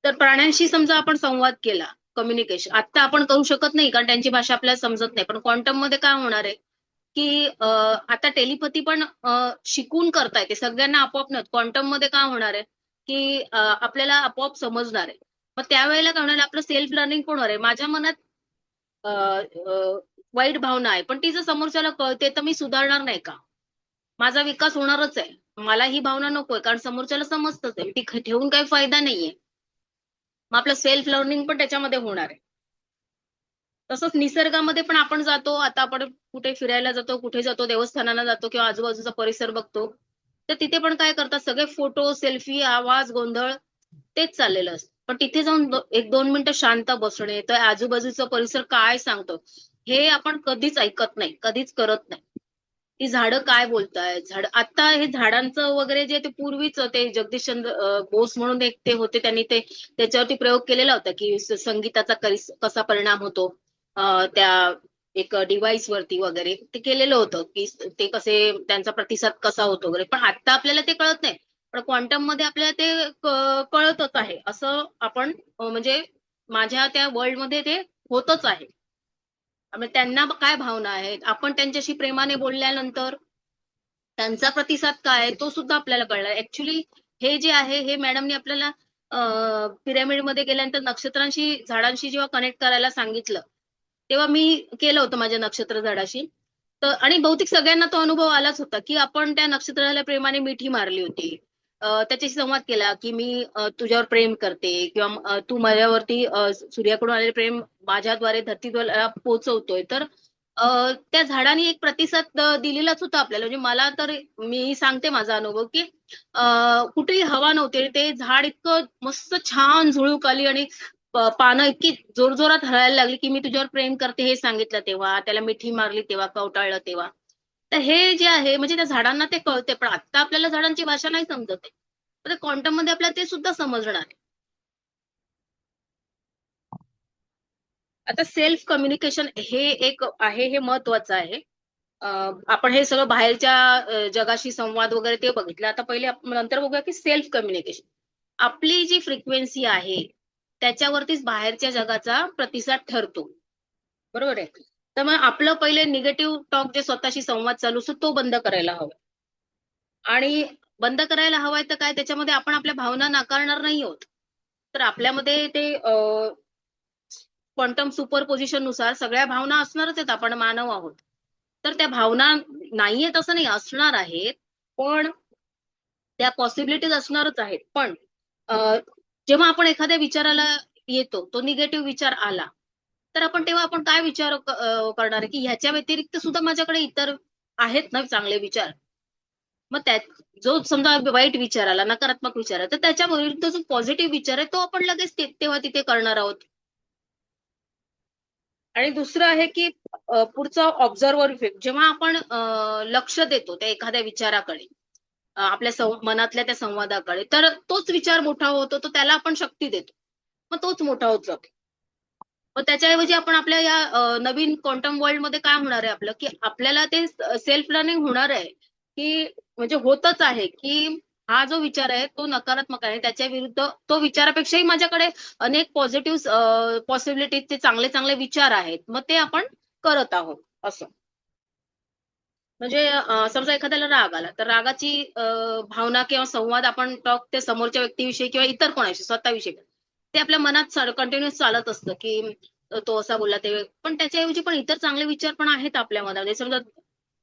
तर प्राण्यांशी समजा आपण संवाद केला, कम्युनिकेशन आता आपण करू शकत नाही कारण त्यांची भाषा आपल्याला समजत नाही. पण क्वांटम मध्ये काय होणार आहे की आता टेलिपॅथी पण शिकून करता येते सगळ्यांना आपोआप नाही. क्वांटम मध्ये काय होणार आहे की आपल्याला आपोआप समजणार आहे. मग त्यावेळेला काय होणार आहे, आपलं सेल्फ लर्निंग पण होणार आहे. माझ्या मनात वाईट भावना आहे पण ती जर समोरच्याला कळते तर मी सुधारणार नाही का? माझा विकास होणारच आहे. मला ही भावना नकोय कारण समोरच्याला समजतच आहे, ती ठेवून काही फायदा नाहीये. मग आपलं सेल्फ लर्निंग पण त्याच्यामध्ये होणार आहे. तसंच निसर्गामध्ये पण आपण जातो. आता आपण कुठे फिरायला जातो, कुठे जातो, देवस्थानाला जातो किंवा आजूबाजूचा परिसर बघतो. तर तिथे पण काय करतात सगळे फोटो, सेल्फी, आवाज, गोंधळ तेच चाललेलं असतं. पण तिथे जाऊन 1-2 मिनिटं शांत बसणे, तर आजूबाजूचा परिसर काय सांगतो हे आपण कधीच ऐकत नाही, कधीच करत नाही. ती झाडं काय बोलतायत, आता हे झाडांचं वगैरे जे ते पूर्वीच ते जगदीशचंद्र बोस म्हणून एक ते होते, त्यांनी त्याच्यावरती प्रयोग केलेला होता की संगीताचा कसा परिणाम होतो त्या एक डिव्हाइस वरती वगैरे ते केलेलं होतं की ते कसे त्यांचा प्रतिसाद कसा होतो वगैरे. पण आता आपल्याला ते कळत नाही. पण क्वांटम मध्ये आपल्याला ते कळतच आहे असं आपण म्हणजे माझ्या त्या वर्ल्ड मध्ये ते होतच आहे. त्यांना काय भावना आहेत, आपण त्यांच्याशी प्रेमाने बोलल्यानंतर त्यांचा प्रतिसाद काय आहे तो सुद्धा आपल्याला कळणार. ऍक्च्युली हे जे आहे हे मॅडमनी आपल्याला पिरॅमिड मध्ये गेल्यानंतर नक्षत्रांशी झाडांशी जेव्हा कनेक्ट करायला सांगितलं तेव्हा मी केलं होतं माझ्या नक्षत्र झाडाशी. तर आणि बहुतेक सगळ्यांना तो अनुभव आलाच होता की आपण त्या नक्षत्राला प्रेमाने मिठी मारली होती. त्याच्याशी संवाद केला की मी तुझ्यावर प्रेम करते किंवा तू माझ्यावरती सूर्याकडून आलेले प्रेम माझ्याद्वारे धरतीद्वारे पोहोचवतोय. तर त्या झाडाने एक प्रतिसाद दिलेलाच होता आपल्याला. म्हणजे मला तर मी सांगते माझा अनुभव की कुठेही हवा नव्हती. ते झाड इतकं मस्त छान झुळूक आली आणि पानं इतकी जोरजोरात हलायला लागली की मी तुझ्यावर प्रेम करते हे सांगितलं तेव्हा, त्याला मिठी मारली तेव्हा, कवटाळलं तेव्हा. तर हे जे आहे म्हणजे त्या झाडांना ते कळते. पण आता आपल्याला झाडांची भाषा नाही समजत आहे. तर क्वांटम मध्ये आपल्याला ते सुद्धा समजणार आहे. आता सेल्फ कम्युनिकेशन हे एक आहे, हे महत्वाचं आहे. आपण हे सगळं बाहेरच्या जगाशी संवाद वगैरे ते बघितलं. आता पहिले नंतर बघूया की सेल्फ कम्युनिकेशन. आपली जी फ्रिक्वेन्सी आहे त्याच्यावरतीच बाहेरच्या जगाचा प्रतिसाद ठरतो. बरोबर आहे. तर मग आपलं पहिले निगेटिव्ह टॉक जे स्वतःशी संवाद चालू असतो तो बंद करायला हवा. आणि बंद करायला हवाय तर काय, त्याच्यामध्ये आपण आपल्या भावना नाकारणार नाही आहोत. तर आपल्यामध्ये ते क्वांटम सुपरपोजिशन नुसार सगळ्या भावना असणारच आहेत, आपण मानव आहोत. तर त्या भावना नाहीयेत असं नाही, असणार आहेत, पण त्या पॉसिबिलिटीज असणारच आहेत. पण जेव्हा आपण एखाद्या विचाराला येतो, तो निगेटिव्ह विचार आला, तर तेव्हा आपण काय विचार करणार आहे, की ह्याच्या व्यतिरिक्त सुद्धा माझ्याकडे इतर आहेत ना चांगले विचार. मग त्यात जो समजा वाईट विचार आला, नकारात्मक विचार आला, तर त्याच्या विरुद्ध जो पॉझिटिव्ह विचार आहे, तो आपण लगेच तेव्हा तिथे करणार आहोत. आणि दुसरं आहे की पुढचं ऑब्झर्व्हर इफेक्ट. जेव्हा आपण लक्ष देतो त्या एखाद्या विचाराकडे, आपल्या मनातल्या त्या संवादाकडे, तर तोच विचार मोठा होतो, तो त्याला आपण शक्ती देतो. मग तोच मोठा होत जातो. मग त्याच्याऐवजी आपण आपल्या या नवीन क्वांटम वर्ल्डमध्ये काय होणार आहे आपलं, की आपल्याला ते सेल्फ लर्निंग होणार आहे, की म्हणजे होतच आहे, की हा जो विचार आहे तो नकारात्मक आहे. त्याच्या विरुद्ध तो विचारापेक्षाही माझ्याकडे अनेक पॉझिटिव्ह पॉसिबिलिटीजचे चांगले चांगले विचार आहेत. मग ते आपण करत आहोत असं. म्हणजे समजा एखाद्याला राग आला, तर रागाची भावना किंवा संवाद आपण टॉक ते समोरच्या व्यक्तीविषयी किंवा इतर कोणाशी स्वतःविषयी ते आपल्या मनात कंटिन्युअस चालत असतं, की तो असा बोलला ते. पण त्याच्याऐवजी पण इतर चांगले विचार पण आहेत आपल्या मनामध्ये. समजा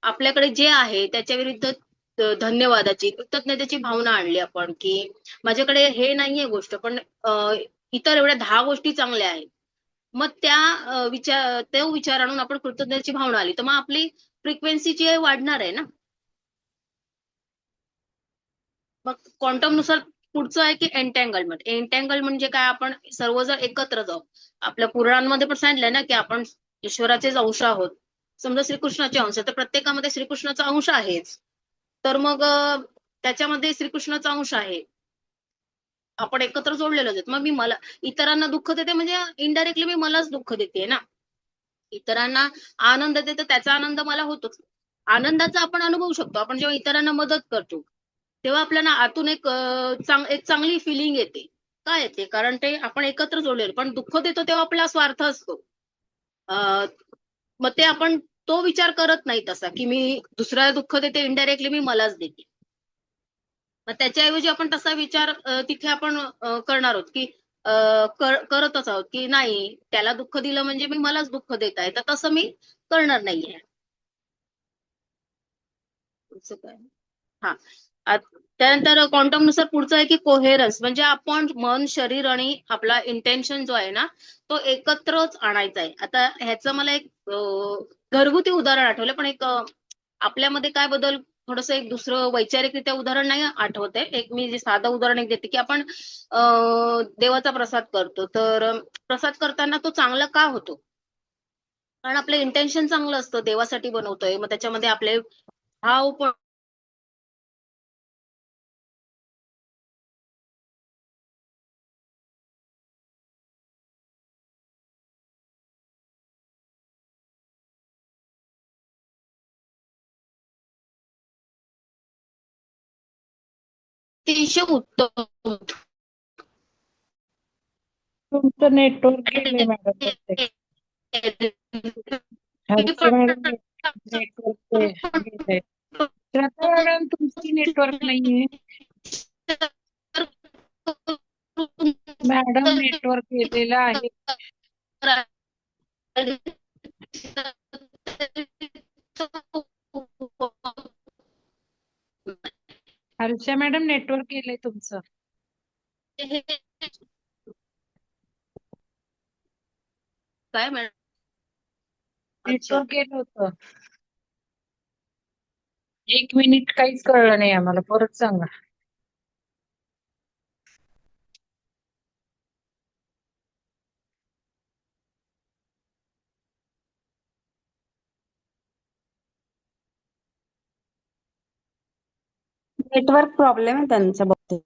आपल्याकडे जे आहे त्याच्या विरुद्ध धन्यवादाची, कृतज्ञतेची भावना आणली आपण, की माझ्याकडे हे नाहीये गोष्ट, पण इतर एवढ्या 10 गोष्टी चांगल्या आहेत. मग त्या तो विचार आणून आपण कृतज्ञतेची भावना आली, तर मग आपली फ्रिक्वेन्सी जी आहे वाढणार आहे ना. मग क्वांटम नुसार पुढचं आहे की एन्टँगलमेंट. एन्टँगल म्हणजे काय, आपण सर्वजण एकत्र जाऊ. आपल्या पुराणांमध्ये पण सांगितलंय ना, की आपण ईश्वराचेच अंश आहोत. समजा श्रीकृष्णाचे अंश, तर प्रत्येकामध्ये श्रीकृष्णाचा अंश आहेच. तर मग त्याच्यामध्ये श्रीकृष्णाचा अंश आहे. आपण एकत्र जोडलेलोच आहेत. मग मला इतरांना दुःख देते म्हणजे इनडायरेक्टली मी मलाच दुःख देते ना. इतरांना आनंद देते, तर त्याचा आनंद मला होतोच. आनंदाचा आपण अनुभवू शकतो. आपण जेव्हा इतरांना मदत करतो, तेव्हा आपल्याला आतून एक चांगली फिलिंग येते. का येते? कारण ते आपण एकत्र जोडलेलो. पण दुःख देतो तेव्हा आपला स्वार्थ असतो. अ, मग ते आपण तो विचार करत नाही तसा, की मी दुसऱ्याला दुःख देते, इनडायरेक्टली मी मलाच देते. मग त्याच्याऐवजी आपण तसा विचार तिथे आपण करणार आहोत, की करतच आहोत, की नाही त्याला दुःख दिलं म्हणजे मी मलाच दुःख देत आहे. तर तसं मी करणार नाहीये. पुढचं काय? हां. त्यानंतर क्वांटमनुसार पुढचं आहे की कोहेरन्स, म्हणजे आपण मन, शरीर आणि आपला इंटेन्शन जो आहे ना, तो एकत्रच आणायचा आहे. आता ह्याचं मला एक घरगुती उदाहरण आठवलं, पण आपल्यामध्ये काय बदल, थोडंसं एक दुसरं वैचारिकरित्या उदाहरण नाही आठवत आहे. मी जे साधं उदाहरण देते, की आपण देवाचा प्रसाद करतो. तर प्रसाद करताना तो चांगला का होतो? कारण आपलं इंटेन्शन चांगलं असतं, देवासाठी बनवतोय. मग त्याच्यामध्ये आपले भाव पण अतिशय उत्तम. तुमचं नेटवर्क गेले मॅडम बहुतेक. हर्षा मॅडम नेटवर्क गेले. श्रद्धा मॅडम तुमचं नेटवर्क नाहीये. मॅडम नेटवर्क गेलेलं आहे. हर्षा मॅडम नेटवर्क गेलंय तुमचं. काय मॅडम? अच्छा. नेटवर्क गेलं होतं. 1 मिनिट काहीच कळलं नाही आम्हाला, परत सांगा. नेटवर्क प्रॉब्लेम आहे त्यांच्या बाबतीत.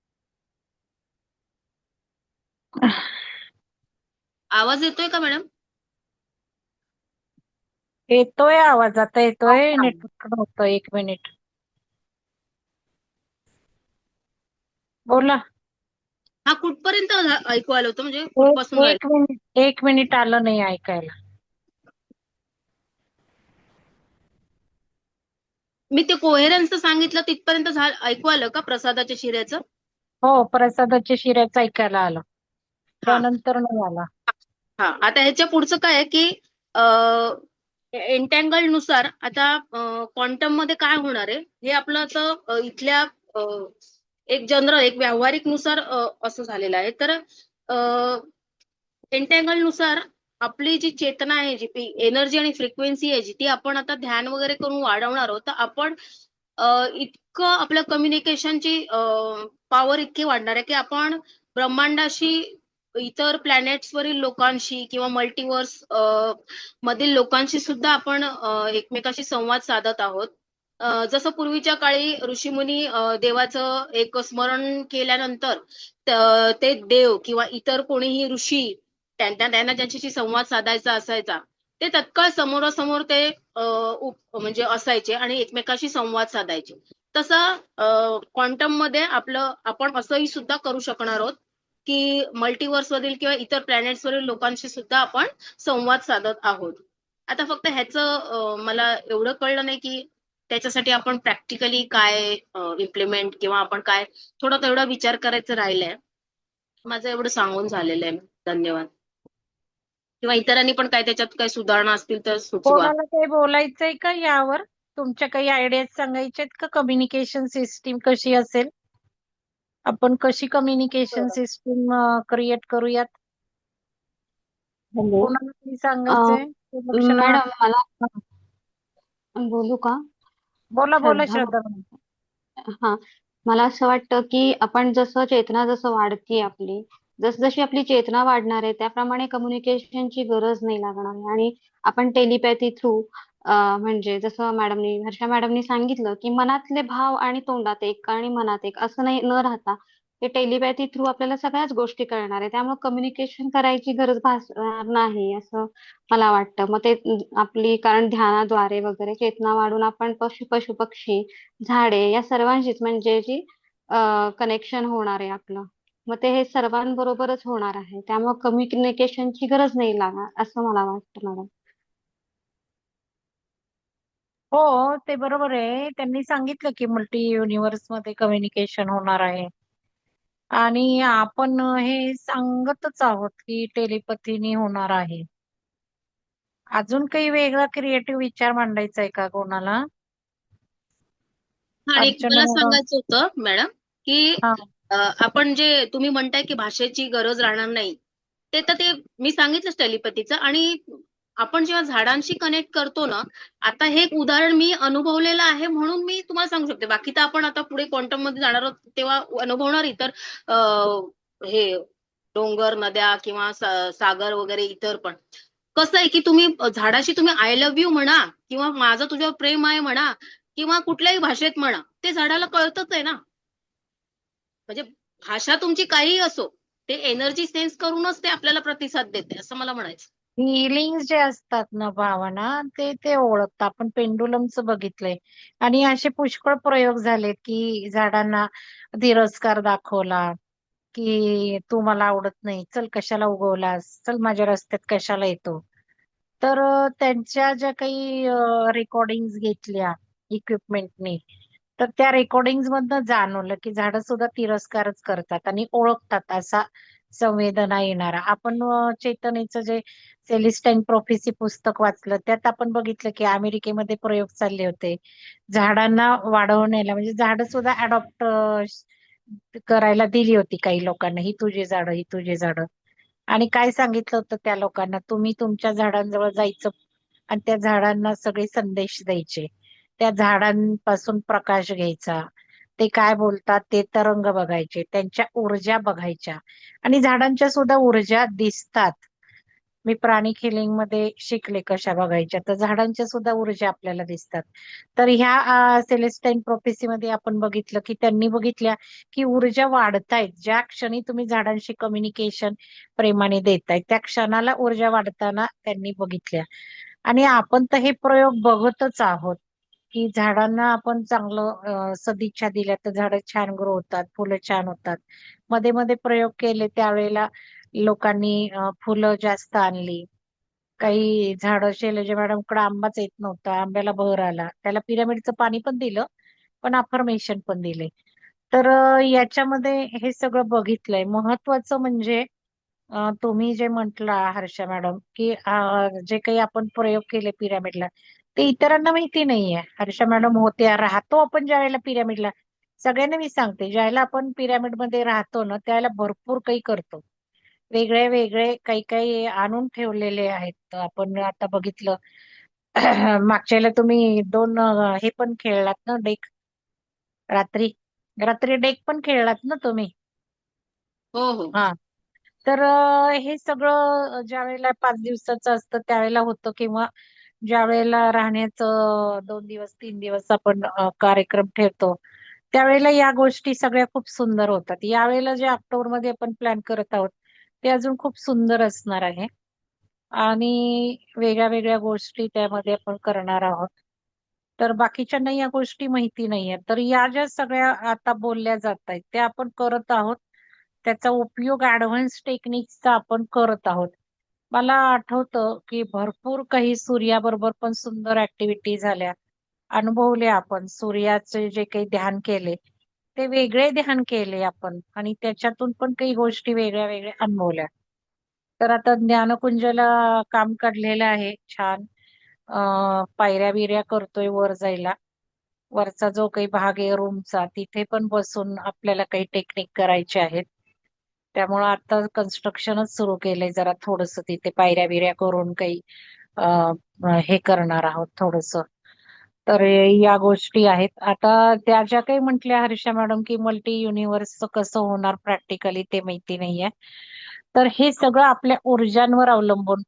आवाज येतोय का मॅडम? येतोय आवाज, आता येतोय. नेटवर्क नव्हतं 1 मिनिट. बोला. हा, कुठपर्यंत ऐकू आलं होतं, म्हणजे कुठपासून राहिलं? 1 मिनिट 1 मिनिट आलं नाही ऐकायला. मी ते कोहेरन्सचं सांगितलं तिथपर्यंत ऐकू आलं का प्रसादाच्या शिऱ्याचं? हो, प्रसादाच्या शिऱ्याचं ऐकायला आलं, हा त्यानंतर नाही आला. हा. आता ह्याच्या पुढचं काय आहे की एंटँगल नुसार आता क्वांटम मध्ये काय होणार आहे हे आपलं आता इथल्या एक जनरल एक व्यावहारिक नुसार असं झालेलं आहे. तर एंटँगल नुसार आपली जी चेतना आहे, जी एनर्जी आणि फ्रिक्वेन्सी आहे, जी ती आपण आता ध्यान वगैरे करून वाढवणार आहोत, तर आपण इतकं आपल्या कम्युनिकेशनची पॉवर इतकी वाढणार आहे की आपण ब्रह्मांडाशी, इतर प्लॅनेट्स वरील लोकांशी किंवा मल्टिवर्स मधील लोकांशी सुद्धा आपण एकमेकाशी संवाद साधत आहोत. जसं पूर्वीच्या काळी ऋषीमुनी देवाचं एक स्मरण केल्यानंतर ते देव किंवा इतर कोणीही ऋषी त्यांना ज्यांच्याशी संवाद साधायचा असायचा ते तत्काळ समोरासमोर ते म्हणजे असायचे आणि एकमेकाशी संवाद साधायचे. तसं क्वांटम मध्ये आपण असंही सुद्धा करू शकणार आहोत की मल्टिवर्स वरील किंवा इतर प्लॅनेट्स वरील लोकांशी सुद्धा आपण संवाद साधत आहोत. आता फक्त ह्याचं मला एवढं कळलं नाही की त्याच्यासाठी आपण प्रॅक्टिकली काय इम्प्लिमेंट किंवा आपण काय थोडा तेवढा विचार करायचं राहिलंय. माझं एवढं सांगून झालेलं आहे. धन्यवाद. किंवा इतरांनी पण काय त्याच्यात काही सुधारणा असतील तर सुचवा. कोणाला काही बोलायचंय का यावर? तुमच्या काही आयडियाज सांगायच्यात का? कम्युनिकेशन सिस्टीम कशी असेल, आपण कशी कम्युनिकेशन सिस्टीम क्रिएट करूयात? हॅलो कोणाला काही सांगायचंय? सुलक्षणा मॅडम मला मॅडम, बोलू का? बोला बोला श्रद्धा श्रद्धा मॅडम. हा, मला असं वाटतं की आपण चेतना जसं वाढतीये आपली, जशी आपली चेतना वाढणार आहे त्याप्रमाणे कम्युनिकेशनची गरज नाही लागणार आहे. आणि आपण टेलिपॅथी थ्रू म्हणजे जसं हर्षा मॅडमनी सांगितलं की मनातले भाव आणि तोंडात एक आणि मनात एक असं नाही न राहता ते टेलिपॅथी थ्रू आपल्याला सगळ्याच गोष्टी कळणार आहे. त्यामुळे कम्युनिकेशन करायची गरज भासणार नाही असं मला वाटतं. मग ते आपली कारण ध्यानाद्वारे वगैरे चेतना वाढून आपण पशु पक्षी झाडे या सर्वांशीच म्हणजे जी कनेक्शन होणार आहे आपलं, मग ते हे सर्वांबरोबरच होणार आहे. त्यामुळे कम्युनिकेशनची गरज नाही लागणार असं मला वाटतं मॅडम. हो, ते बरोबर आहे. त्यांनी सांगितलं की मल्टी युनिव्हर्स मध्ये कम्युनिकेशन होणार आहे आणि आपण हे सांगतच आहोत की टेलिपथीने होणार आहे. अजून काही वेगळा क्रिएटिव्ह विचार मांडायचा आहे का कोणाला? आणि एक अर्चना मला मॅडम. सांगायचं होतं मॅडम की हा, आपण जे तुम्ही म्हणताय की भाषेची गरज राहणार नाही, ते मी सांगितलंच टेलिपॅथीचं. आणि आपण जेव्हा झाडांशी कनेक्ट करतो ना, आता हे एक उदाहरण मी अनुभवलेलं आहे म्हणून मी तुम्हाला सांगू शकते. बाकी तर आपण आता पुढे क्वांटम मध्ये जाणार आहोत तेव्हा अनुभवणार इतर हे डोंगर, नद्या किंवा सागर वगैरे इतर पण. कसं आहे की तुम्ही झाडाशी तुम्ही आय लव्ह यू म्हणा किंवा माझं तुझ्यावर प्रेम आहे म्हणा किंवा कुठल्याही भाषेत म्हणा, ते झाडाला कळतच आहे ना. म्हणजे भाषा तुमची काहीही असो, ते एनर्जी सेन्स करूनच ते आपल्याला प्रतिसाद देते असं मला म्हणायचं. फिलिंग्स जे असतात ना, भावना, ते ते ओळखतात. आपण पेंडुलमचं बघितलंय आणि असे पुष्कळ प्रयोग झालेत की झाडांना तिरस्कार दाखवला की तू मला आवडत नाही, चल कशाला उगवलास, चल माझ्या रस्त्यात कशाला येतो. तर त्यांच्या ज्या काही रेकॉर्डिंग घेतल्या इक्विपमेंटनी, तर त्या रेकॉर्डिंग मधनं जाणवलं की झाडं सुद्धा तिरस्कारच करतात आणि ओळखतात असा संवेदना येणारा. आपण चैतन्याचं जे सेलिस्टाईन प्रोफेसी पुस्तक वाचलं त्यात आपण बघितलं की अमेरिकेमध्ये प्रयोग चालले होते झाडांना वाढवण्याला, म्हणजे झाडं सुद्धा अडॉप्ट करायला दिली होती काही लोकांना, ही तुझी झाडं, ही तुझी झाडं. आणि काय सांगितलं होतं त्या लोकांना, तुम्ही तुमच्या झाडांजवळ जायचं आणि त्या झाडांना सगळे संदेश द्यायचे, त्या झाडांपासून प्रकाश घ्यायचा, ते काय बोलतात ते तरंग बघायचे, त्यांच्या ऊर्जा बघायच्या. आणि झाडांच्या सुद्धा ऊर्जा दिसतात. मी प्राणी हिलिंग मध्ये शिकले कशा बघायच्या, तर झाडांच्या सुद्धा ऊर्जा आपल्याला दिसतात. तर ह्या सेलेस्टाईन प्रोफेसी मध्ये आपण बघितलं की त्यांनी बघितल्या की ऊर्जा वाढतायत. ज्या क्षणी तुम्ही झाडांशी कम्युनिकेशन प्रेमाने देताय त्या क्षणाला ऊर्जा वाढताना त्यांनी बघितल्या. आणि आपण तर हे प्रयोग बघतच आहोत की झाडांना आपण चांगलं सदिच्छा दिल्या तर झाडं छान ग्रो होतात, फुलं छान होतात. मध्ये मध्ये प्रयोग केले त्यावेळेला लोकांनी फुलं जास्त आणली, काही झाडं शैलजा मॅडमकडे आंबाच येत नव्हता, आंब्याला बहर आला, त्याला पिरामिडचं पाणी पण दिलं, पण अफर्मेशन पण दिले. तर याच्यामध्ये हे सगळं बघितलंय. महत्वाचं म्हणजे तुम्ही जे म्हटला हर्षा मॅडम, की जे काही आपण प्रयोग केले पिरामिडला, ते इतरांना माहिती नाहीये. हर्षा मॅडम होत्या, राहतो आपण ज्या वेळेला पिरामिडला, सगळ्यांना मी सांगते, ज्यावेळेला आपण पिरामिड मध्ये राहतो ना, त्यावेळेला भरपूर काही करतो. वेगळे वेगळे काही काही आणून ठेवलेले आहेत. आपण आता बघितलं मागच्या वेळेला तुम्ही दोन हे पण खेळलात ना, डेक. रात्री रात्री डेक पण खेळलात ना तुम्ही. हो हो. हा. तर हे सगळं ज्या वेळेला 5 दिवसाचं असतं त्यावेळेला होतं, किंवा ज्या वेळेला राहण्याचं 2 दिवस 3 दिवस आपण कार्यक्रम ठेवतो, त्यावेळेला या गोष्टी सगळ्या खूप सुंदर होतात. यावेळेला जे ऑक्टोबर मध्ये आपण प्लॅन करत आहोत ते अजून खूप सुंदर असणार आहे, आणि वेगळ्या वेगळ्या गोष्टी त्यामध्ये आपण करणार आहोत. तर बाकीच्यांना या गोष्टी माहिती नाहीये, तर या ज्या सगळ्या आता बोलल्या जात आहेत त्या आपण करत आहोत. त्याचा उपयोग ऍडव्हान्स टेक्निक्सचा आपण करत आहोत. मला आठवतं की भरपूर काही सूर्याबरोबर पण सुंदर ऍक्टिव्हिटी झाल्या, अनुभवले आपण. सूर्याचे जे काही ध्यान केले ते वेगळे ध्यान केले आपण, आणि त्याच्यातून पण काही गोष्टी वेगळ्या वेगळ्या अनुभवल्या. तर आता ज्ञानकुंजला काम काढलेलं आहे छान. पायऱ्या बिऱ्या करतोय वर जायला. वरचा जो काही भाग आहे रूमचा, तिथे पण बसून आपल्याला काही टेक्निक करायचे आहेत. त्यामुळं आता कन्स्ट्रक्शनच सुरू केलंय, जरा थोडस तिथे पायऱ्या बिऱ्या करून काही हे करणार आहोत थोडस. तर या गोष्टी आहेत. आता त्या ज्या काही म्हटल्या हर्षा मॅडम की मल्टी युनिव्हर्सचं कसं होणार प्रॅक्टिकली ते माहिती नाहीये. तर हे सगळं आपल्या ऊर्जांवर अवलंबून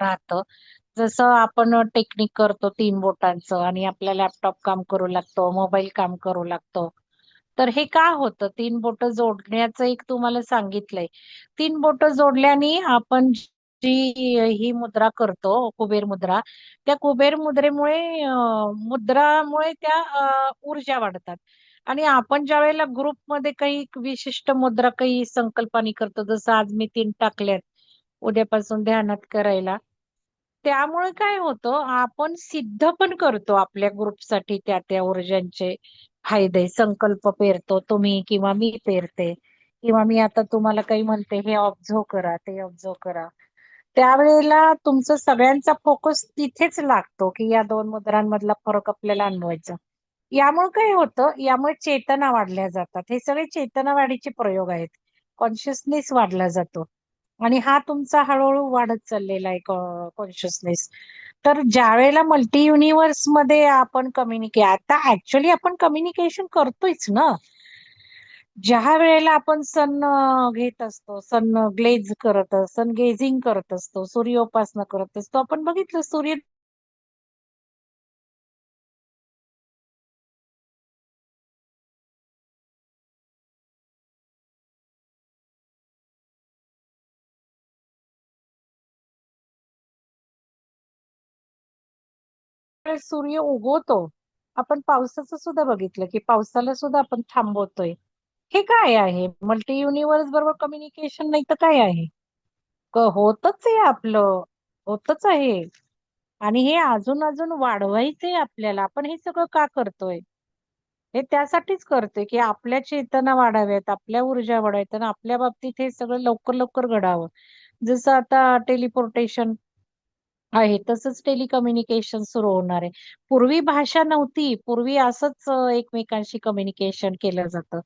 राहतं. जसं आपण टेक्निक करतो 3 बोटांचं, आणि आपला लॅपटॉप काम करू लागतो, मोबाईल काम करू लागतो. तर हे का होतं? 3 बोटं जोडण्याचं एक तुम्हाला सांगितलंय. 3 बोटं जोडल्याने आपण जी ही मुद्रा करतो, कुबेर मुद्रा, त्या कुबेर मुद्रामुळे त्या ऊर्जा वाढतात. आणि आपण ज्या वेळेला ग्रुपमध्ये काही विशिष्ट मुद्रा काही संकल्पना करतो, जसं आज मी 3 टाकल्यात उद्यापासून ध्यानात करायला, त्यामुळे काय होतं, आपण सिद्ध पण करतो आपल्या ग्रुपसाठी त्या त्या ऊर्जांचे फायदे. संकल्प पेरतो तुम्ही किंवा मी पेरते, किंवा मी आता तुम्हाला काही म्हणते हे ऑब्झर्व करा, ते ऑब्झर्व करा. त्यावेळेला तुमचं सगळ्यांचा फोकस तिथेच लागतो की या 2 मुद्रांमधला फरक आपल्याला अनुभवायचा. यामुळे काय होतं, यामुळे चेतना वाढल्या जातात. हे सगळे चेतना वाढीचे प्रयोग आहेत. कॉन्शियसनेस वाढला जातो, आणि हा तुमचा हळूहळू वाढत चाललेला आहे कॉन्शियसनेस. तर ज्या वेळेला मल्टी युनिव्हर्स मध्ये आपण आता ऍक्च्युली आपण कम्युनिकेशन करतोयच ना. ज्या वेळेला आपण सन घेत असतो, सन ग्लेज करत, सन गेझिंग करत असतो, सूर्योपासना करत असतो, आपण बघितलं सूर्य सूर्य उगवतो. आपण पावसाचं सुद्धा बघितलं की पावसाला सुद्धा आपण थांबवतोय. हे काय आहे? मल्टी युनिव्हर्स बरोबर कम्युनिकेशन नाही तर काय आहे? होतच आहे आपलं, होतच आहे. आणि हे अजून अजून वाढवायचंय आपल्याला. आपण हे सगळं का करतोय? हे त्यासाठीच करतोय की आपल्या चेतना वाढाव्यात, आपल्या ऊर्जा वाढाव्यात, आणि आपल्या बाबतीत हे सगळं लवकर लवकर घडावं. जसं आता टेलिपोर्टेशन आहे तसंच टेलिकम्युनिकेशन सुरू होणार आहे. पूर्वी भाषा नव्हती, पूर्वी असंच एकमेकांशी कम्युनिकेशन केलं जातं.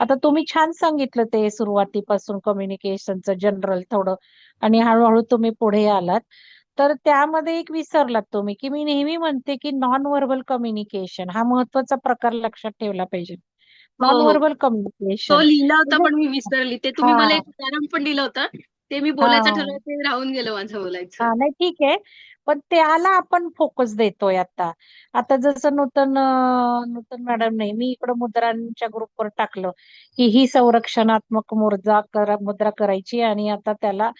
आता तुम्ही छान सांगितलं ते सुरुवातीपासून कम्युनिकेशनचं जनरल थोडं, आणि हळूहळू तुम्ही पुढे आलात. तर त्यामध्ये एक विसरलात तुम्ही, की मी नेहमी म्हणते की नॉन व्हर्बल कम्युनिकेशन हा महत्वाचा प्रकार लक्षात ठेवला पाहिजे. हो नॉन हो. व्हर्बल तो कम्युनिकेशन लिहिला होता म्हणजे पण मी विसरली. ते तुम्ही मला हा एक उदाहरण पण दिलं होतं. ते मी बोलायचं हा ठरवलं, ते राहून गेलं माझं बोलायचं. हा, नाही ठीक आहे. पण त्याला आपण फोकस देतोय आता. आता जसं नूतन मॅडम नाही, मी इकडं मुद्रांच्या ग्रुपवर टाकलं की ही संरक्षणात्मक मुद्रा करायची, आणि आता त्याला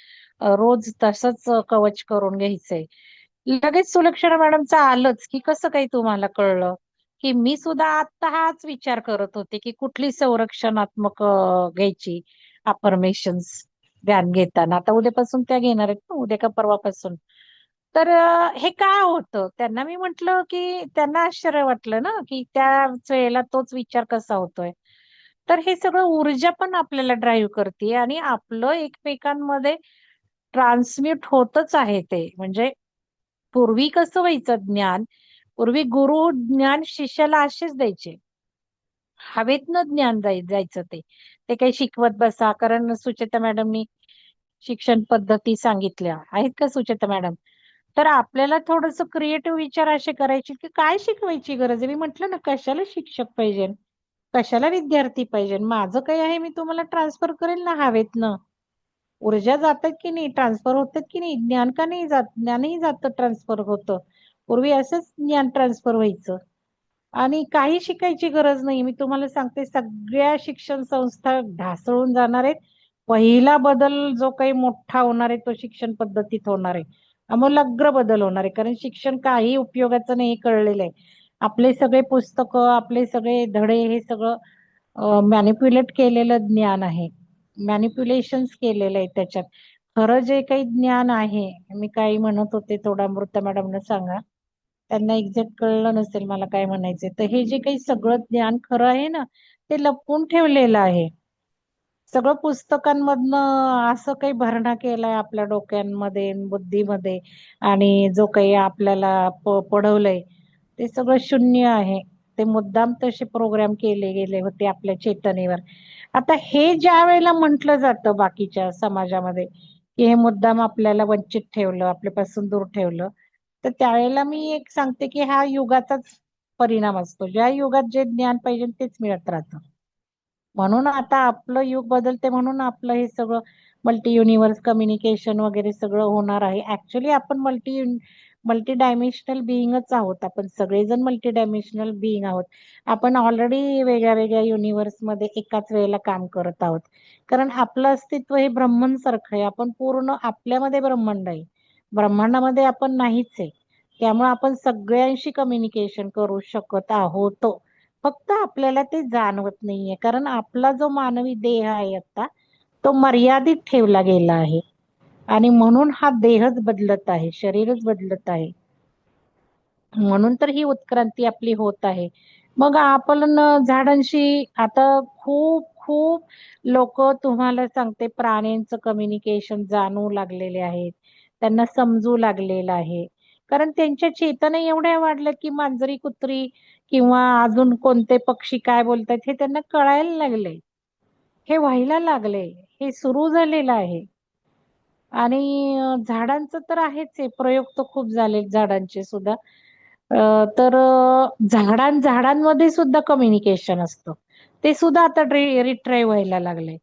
रोज तसंच कवच करून घ्यायचंय. लगेच सुलक्षणा मॅडमचं आलंच की कसं काही तुम्हाला कळलं? की मी सुद्धा आता हाच विचार करत होते की कुठली संरक्षणात्मक घ्यायची अफर्मेशन्स ध्यान घेताना. आता उद्यापासून त्या घेणार आहेत ना, उद्या का परवापासून. तर हे काय होतं त्यांना मी म्हंटल की त्यांना आश्चर्य वाटलं ना की त्याच वेळेला तोच विचार कसा होतोय. तर हे सगळं ऊर्जा पण आपल्याला ड्राईव्ह करते आणि आपलं एकमेकांमध्ये ट्रान्सम्यूट होतच आहे ते. म्हणजे पूर्वी कसं व्हायचं ज्ञान, पूर्वी गुरु ज्ञान शिष्याला असेच द्यायचे. हवेतनं ज्ञान जायचं ते. ते काही शिकवत बसा, कारण सुचेता मॅडमनी शिक्षण पद्धती सांगितल्या आहेत का सुचेता मॅडम? तर आपल्याला थोडस क्रिएटिव्ह विचार असे करायचे की काय शिकवायची गरज आहे. मी म्हंटल ना कशाला शिक्षक पाहिजे, कशाला विद्यार्थी पाहिजे, माझं काही आहे मी तुम्हाला ट्रान्सफर करेल ना हवेतनं. ऊर्जा जातात की नाही, ट्रान्सफर होतात की नाही, ज्ञान का नाही जात, ज्ञानही जातं ट्रान्सफर होतं. पूर्वी असंच ज्ञान ट्रान्सफर व्हायचं आणि काही शिकायची गरज नाही. मी तुम्हाला सांगते सगळ्या शिक्षण संस्था ढासळून जाणार आहेत. पहिला बदल जो काही मोठा होणार आहे तो शिक्षण पद्धतीत होणार आहे. आमूलाग्र बदल होणार आहे, कारण शिक्षण काही उपयोगाचं नाही हे कळलेलं आहे. आपले सगळे पुस्तकं, आपले सगळे धडे हे सगळं मॅनिप्युलेट केलेलं ज्ञान आहे. मॅनिप्युलेशन्स केलेलं आहे त्याच्यात. खरं जे काही ज्ञान आहे, मी काही म्हणत होते थोडं अमृता मॅडमनं सांगा. त्यांना एक्झॅक्ट कळलं नसेल मला काय म्हणायचंय. तर हे जे काही सगळं ज्ञान खरं आहे ना, ते लपवून ठेवलेलं आहे. सगळं पुस्तकांमधनं असं काही भरणा केलाय आपल्या डोक्यांमध्ये, बुद्धीमध्ये आणि जो काही आपल्याला पढवलंय ते सगळं शून्य आहे. ते मुद्दाम तसे प्रोग्राम केले गेले होते आपल्या चेतनेवर. आता हे ज्या वेळेला म्हटलं जातं बाकीच्या समाजामध्ये की हे मुद्दाम आपल्याला वंचित ठेवलं, आपल्यापासून दूर ठेवलं, तर त्यावेळेला मी एक सांगते की हा युगाचाच परिणाम असतो. ज्या युगात जे ज्ञान पाहिजे तेच मिळत राहतं. म्हणून आता आपलं युग बदलते, म्हणून आपलं हे सगळं मल्टी युनिव्हर्स कम्युनिकेशन वगैरे सगळं होणार आहे. ऍक्च्युली आपण मल्टी डायमेन्शनल बिईंगच आहोत. आपण सगळेजण मल्टी डायमेन्शनल बिईंग आहोत. आपण ऑलरेडी वेगळ्या वेगळ्या युनिव्हर्स मध्ये एकाच वेळेला काम करत आहोत. कारण आपलं अस्तित्व हे ब्रह्मांड सारखं आहे. आपण पूर्ण आपल्यामध्ये ब्रह्मांड आहे, ब्रह्मांडामध्ये आपण नाहीच आहे. त्यामुळे आपण सगळ्यांशी कम्युनिकेशन करू शकत आहोत. फक्त आपल्याला ते जाणवत नाहीये, कारण आपला जो मानवी देह आहे आता तो मर्यादित ठेवला गेला आहे आणि म्हणून हा देहच बदलत आहे, शरीरच बदलत आहे. म्हणून तर ही उत्क्रांती आपली होत आहे. मग आपण झाडांशी आता खूप खूप लोक तुम्हाला सांगते प्राण्यांचं कम्युनिकेशन जाणू लागलेले आहेत, त्यांना समजू लागलेलं आहे. कारण त्यांच्या चेतना एवढ्या वाढल्या की मांजरी, कुत्री किंवा अजून कोणते पक्षी काय बोलतात हे त्यांना कळायला लागले, हे व्हायला लागले, हे सुरू झालेलं आहे. आणि झाडांचं तर आहेच आहे, प्रयोग तर खूप झाले झाडांचे सुद्धा. तर झाडांमध्ये सुद्धा कम्युनिकेशन असतं. ते सुद्धा आता रिट्राईव्ह व्हायला लागले.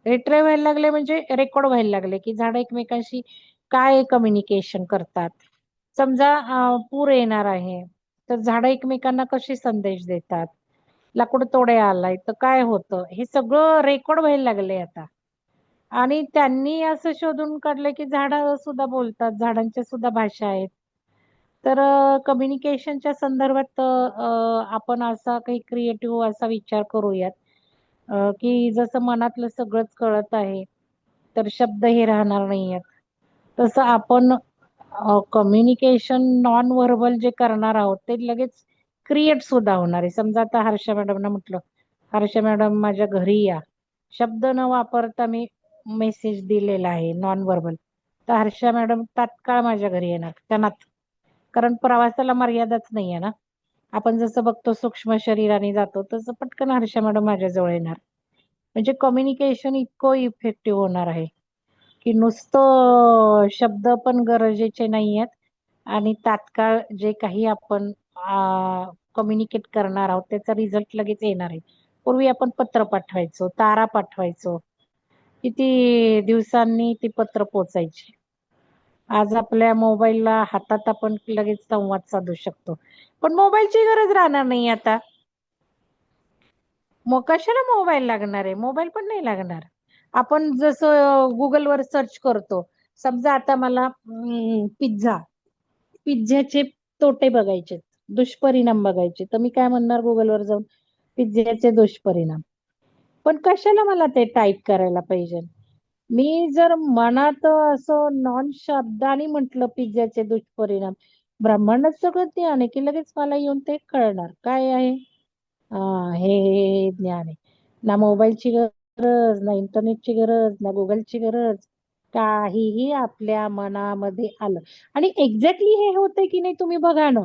रिट्राईव्ह व्हायला लागले म्हणजे रेकॉर्ड व्हायला लागले की झाड एकमेकांशी काय कम्युनिकेशन करतात. समजा पूर येणार आहे तर झाड एकमेकांना कसे संदेश देतात. लाकूड तोडे आलाय तर काय होतं, हे सगळं रेकॉर्ड व्हायला लागले आता. आणि त्यांनी असं शोधून काढलं की झाडं सुद्धा बोलतात, झाडांच्या सुद्धा भाषा आहेत. तर कम्युनिकेशनच्या संदर्भात आपण असा काही क्रिएटिव्ह असा विचार करूयात की जसं मनातलं सगळंच कळत आहे तर शब्द हे राहणार नाहीयेत. तसं आपण कम्युनिकेशन नॉन व्हर्बल जे करणार आहोत ते लगेच क्रिएट सुद्धा होणार आहे. समजा आता हर्षा मॅडमना म्हटलं, हर्षा मॅडम माझ्या घरी या, शब्द न वापरता मी मेसेज दिलेला आहे नॉन व्हर्बल, तर हर्षा मॅडम तात्काळ माझ्या घरी येणार क्षणात. कारण प्रवासाला मर्यादाच नाहीये ना. आपण जसं बघतो सूक्ष्म शरीराने जातो तसं पटकन हर्षा मॅडम माझ्या जवळ येणार. म्हणजे कम्युनिकेशन इतकं इफेक्टिव्ह होणार आहे की नुसतं शब्द पण गरजेचे नाहीयेत आणि तात्काळ जे काही आपण कम्युनिकेट करणार आहोत त्याचा रिझल्ट लगेच येणार आहे. पूर्वी आपण पत्र पाठवायचो, तारा पाठवायचो, किती दिवसांनी ती पत्र पोचायची. आज आपल्या मोबाईलला हातात आपण लगेच संवाद साधू शकतो. पण मोबाईलची गरज राहणार नाही आता. मग कशाला मोबाईल लागणार आहे, मोबाईल पण नाही लागणार. आपण जसं गुगलवर सर्च करतो, समजा आता मला पिझ्झाचे तोटे बघायचे, दुष्परिणाम बघायचे, तर मी काय म्हणणार गुगलवर जाऊन, पिझ्झाचे दुष्परिणाम. पण कशाला मला ते टाईप करायला पाहिजे. मी जर मनात असं नॉन शब्दाने म्हटलं पिझ्झाचे दुष्परिणाम, ब्रह्मांडात सगळं ज्ञान आहे की लगेच मला येऊन ते कळणार काय आहे. हे ज्ञान आहे. ना मोबाईलची गरज, ना इंटरनेटची गरज, ना गुगलची गरज, काहीही आपल्या मनामध्ये आलं. आणि एक्झॅक्टली हे होतंय की नाही तुम्ही बघा ना.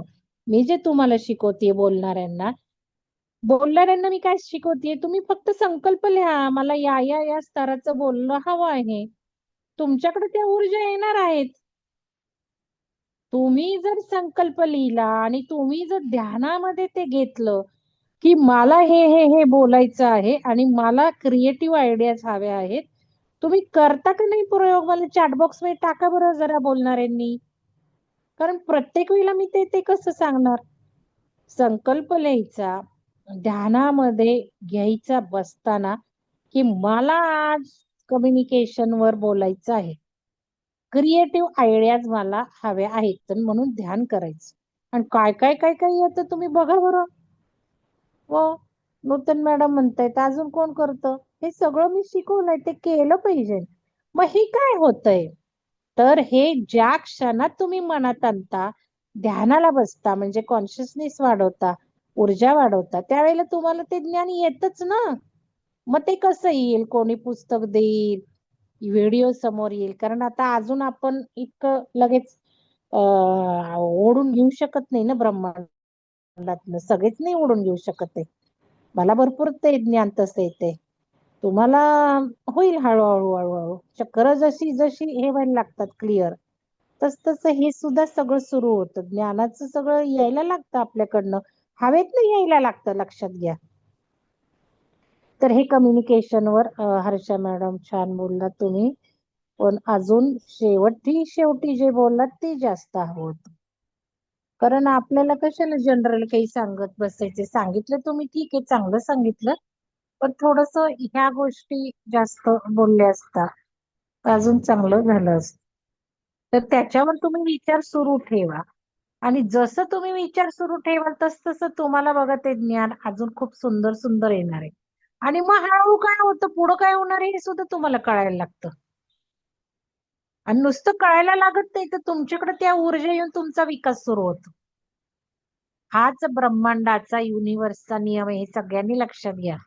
मी जे तुम्हाला शिकवते बोलणाऱ्यांना मी काय शिकवतेय, तुम्ही फक्त संकल्प लिहा, मला या स्तराचं बोलणं हवं आहे. तुमच्याकडे त्या ऊर्जा येणार आहेत. तुम्ही जर संकल्प लिहिला आणि तुम्ही जर ध्यानामध्ये ते घेतलं की मला हे बोलायचं आहे आणि मला क्रिएटिव्ह आयडियाज हव्या आहेत. तुम्ही करता का नाही प्रयोग? मला चॅट बॉक्स मध्ये टाका बरं जरा बोलणाऱ्यांनी. कारण प्रत्येक वेळेला मी ते कसं सांगणार. संकल्प लिहायचा, ध्यानामध्ये घ्यायचा बसताना की मला आज कम्युनिकेशन वर बोलायचं आहे. क्रिएटिव्ह आयडियाज मला हव्या आहेत, तर म्हणून ध्यान करायचं. आणि काय काय काय काय येतं तुम्ही बघा बरं. व नूतन मॅडम म्हणतायत अजून कोण करतं? हे सगळं मी शिकवलंय, ते केलं पाहिजे. मग हे काय होतंय? तर हे ज्या क्षणात तुम्ही मनात आणता, ध्यानाला बसता म्हणजे कॉन्शियसनेस वाढवता, ऊर्जा वाढवता, त्यावेळेला तुम्हाला ते ज्ञान येतच ना. मग ते कसं येईल? कोणी पुस्तक देईल, व्हिडिओ समोर येईल. कारण आता अजून आपण इतकं लगेच ओढून घेऊ शकत नाही ना ब्रह्मांडातलं. सगळेच नाही ओढून घेऊ शकत आहे. मला भरपूर ते ज्ञान तसं येते. तुम्हाला होईल हळूहळू हळूहळू. चक्र जशी जशी हे व्हायला लागतात क्लिअर, तसं हे सुद्धा सगळं सुरू होतं. ज्ञानाचं सगळं यायला लागतं आपल्याकडनं. हवेतनं यायला लागतं, लक्षात घ्या. तर हे कम्युनिकेशनवर हर्षा मॅडम छान बोललात तुम्ही. पण अजून शेवटी जे बोललात ते जास्त हवं होतं. कारण आपल्याला कशाला जनरल काही सांगत बसायचे. सांगितलं तुम्ही ठीक आहे, चांगलं सांगितलं. पण थोडस ह्या गोष्टी जास्त बोलल्या असता अजून चांगलं झालं असतं. तर त्याच्यावर तुम्ही विचार सुरू ठेवा. आणि जसं तुम्ही विचार सुरू ठेवाल तसं तुम्हाला बघा ते ज्ञान अजून खूप सुंदर सुंदर येणार आहे. आणि मग हळूहळू काय होतं, पुढं काय होणार आहे हे सुद्धा तुम्हाला कळायला लागतं. आणि नुसतं कळायला लागत नाही, तर तुमच्याकडे त्या ऊर्जा येऊन तुमचा विकास सुरू होतो. हाच ब्रह्मांडाचा युनिव्हर्सचा नियम आहे, हे सगळ्यांनी लक्षात घ्या.